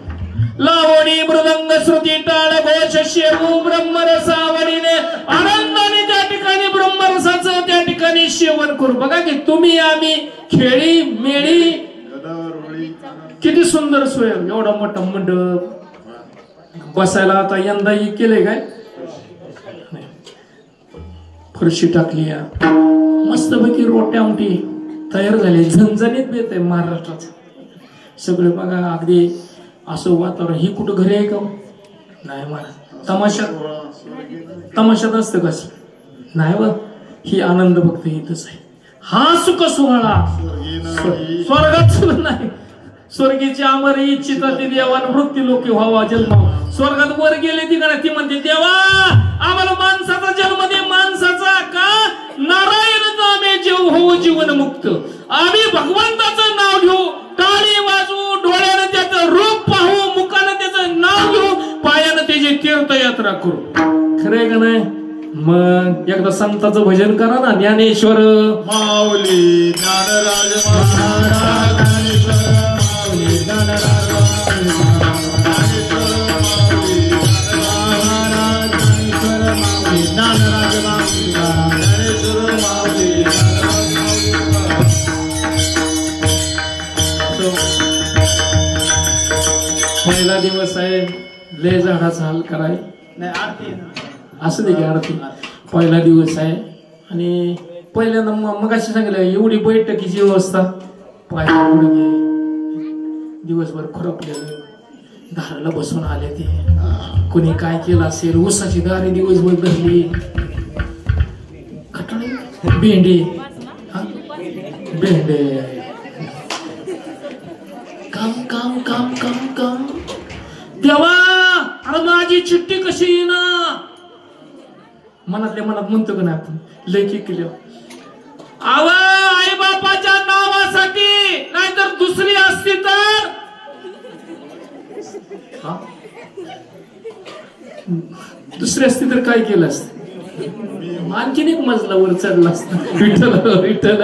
लावणी मृदंग श्रुती टाळ घोष शेवू ब्रह्मरसावरीने आनंदाने त्या ठिकाणी ब्रह्मरसाचं त्या ठिकाणी सेवन करू. बघा की तुम्ही आम्ही खेळी मेळी, किती सुंदर सोय, एवढा मोठा मंडप बसायला. आता यंदाही केलंय काय, फरशी टाकली, मस्तपैकी रोट्या आमटी तयार झाली, झणझणीत बेत आहे महाराष्ट्राचं. सगळे बघा अगदी असं वातावरण. ही कुठं घरी आहे का नाही महाराज. तमाशात असतं कसं नाही व ही आनंद फक्त इथंच आहे. हा सुख सोहळा स्वर्गात सुद्धा नाही. स्वर्गीची अमर इच्छिता ती देवान वृत्ती लोकी व्हावा जन्म. स्वर्गात वर गेले ती ती म्हणते देवा आम्हाला माणसाचा जन्म दे. माणसाचा का नारायण नामे जीव होऊ जीवन मुक्त. आम्ही भगवंताचं नाव घेऊ, टाळी वाजवू, डोळ्यानं त्याचं रूप पाहू, मुखानं त्याचं नाव घेऊ, पायानं त्याची तीर्थयात्रा करू. खरंय का नाही. मग एकदा संतांचं भजन करा ना. ज्ञानेश्वर माऊली ज्ञानराज महाराज, ज्ञानेश्वर माऊली ज्ञानराज ज्ञानराज ज्ञानेश्वर माऊली. पहिला दिवस आहे. लय झाडाचा हाल कराय असं दे की आरती. पहिला दिवस आहे आणि पहिल्यांदा मग अशी सांगितलं एवढी बैठकीची व्यवस्था. पाहिजे दिवसभर खुरपलेलं दाराला बसून आले ते. कोणी काय केलं असेल. ऊसाची दारे दिवसभर धरली. खटाळे भेंडे भेंडे काम काम काम काम काम. देवा अरे माझी चिठ्ठी कशी येईना. मनातल्या मनात म्हणतो का नाही आपण लेखी केलं. आव आई बापाच्या नावासाठी नाहीतर दुसरी असती तर दुसरी असती तर काय केलं असतं. आणखीन एक मजला वर चढला असता. विठ्ठल विठ्ठल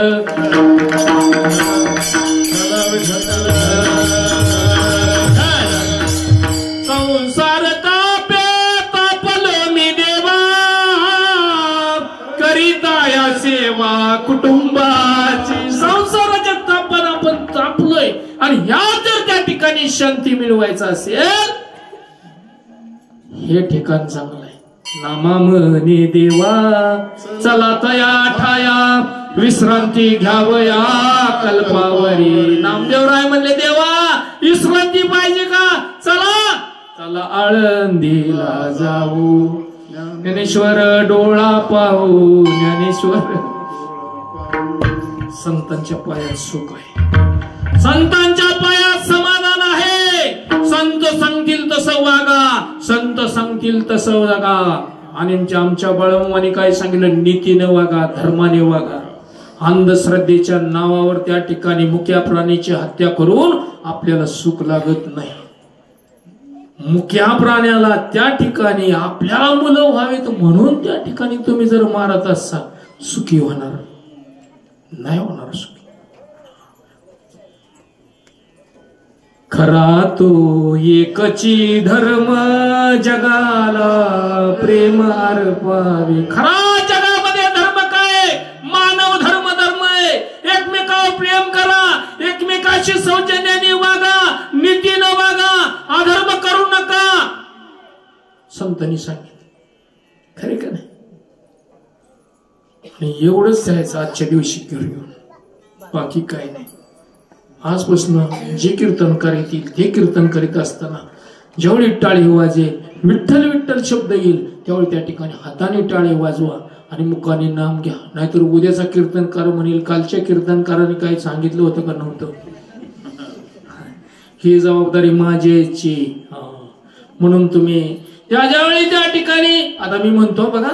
संसार तापे तापलो मी देवा करीता सेवा कुटुंबाची. संसाराच्या तापान आपण तापलोय आणि ह्या जर त्या ठिकाणी शांती मिळवायचं असेल हे ठिकाण चांगलं आहे. नामा म्हणे देवा चला तया ठाया विश्रांती घ्यावया कल्पावरी. नामदेवराय म्हणले देवा विश्रांती पाहिजे का. चला चला आळंदीला जाऊ. ज्ञानेश्वर डोळा पाहू. ज्ञानेश्वर संतांच्या पायात सुख आहे. संतांच्या पायात समाधान आहे. संत सांगतील तसं वागा. संत सांगतील तसं वागा. आणि आमच्या बाळमाने काय सांगितलं नीतीने वागा, धर्माने वागा. अंधश्रद्धेच्या नावावर त्या ठिकाणी मुक्या प्राणीची हत्या करून आपल्याला सुख लागत नाही. मुक्या प्राण्याला त्या ठिकाणी आपल्याला मुलं व्हावेत म्हणून त्या ठिकाणी तुम्ही जर मारत असाल सुखी होणार नाही. होणार सुखी. खरा तो एकची धर्म जगाला प्रेम अर्पावे. खरा जगामध्ये धर्म काय. मानव धर्म धर्म आहे. एकमेकावर प्रेम करा. एकमेकाशी सौजन्याने वागा. नीतीनं वागा. अधर्म करू नका संतांनी सांगितलं. खरे का नाही. आणि एवढंच द्यायचं आजच्या दिवशी घेऊन. बाकी काय नाही. आजपासून जे कीर्तनकार येतील ते कीर्तन करीत असताना जेवढी टाळी वाजेल विठ्ठल विठ्ठल शब्द येईल त्यावेळी त्या ठिकाणी हाताने टाळी वाजवा आणि मुखाने नाम घ्या. नाहीतर उद्याचा कीर्तनकार म्हणेल कालच्या कीर्तनकाराने काही सांगितलं होतं का नव्हतं. ही जबाबदारी माझ्याची. म्हणून तुम्ही ज्यावेळी त्या ठिकाणी आता मी म्हणतो बघा.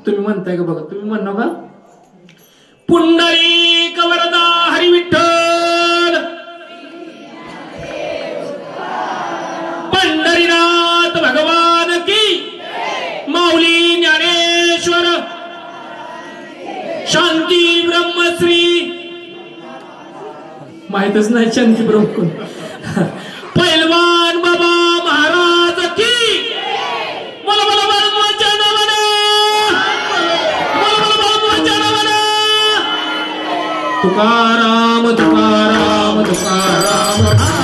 तुम्ही म्हणताय का बघा. तुम्ही म्हणा का पुंडलिक वरदा हरी विठ्ठल पंढरीनाथ भगवान की माऊली ज्ञानेश्वर शांती ब्रह्मश्री. माहितच नाही शांती ब्रह्म कोण. पैलवान बाबा महाराज की. मला मला बाळमाच्या नावाने. मला मला बाळमाच्या नावाने. तुकाराम तुकाराम तुकाराम.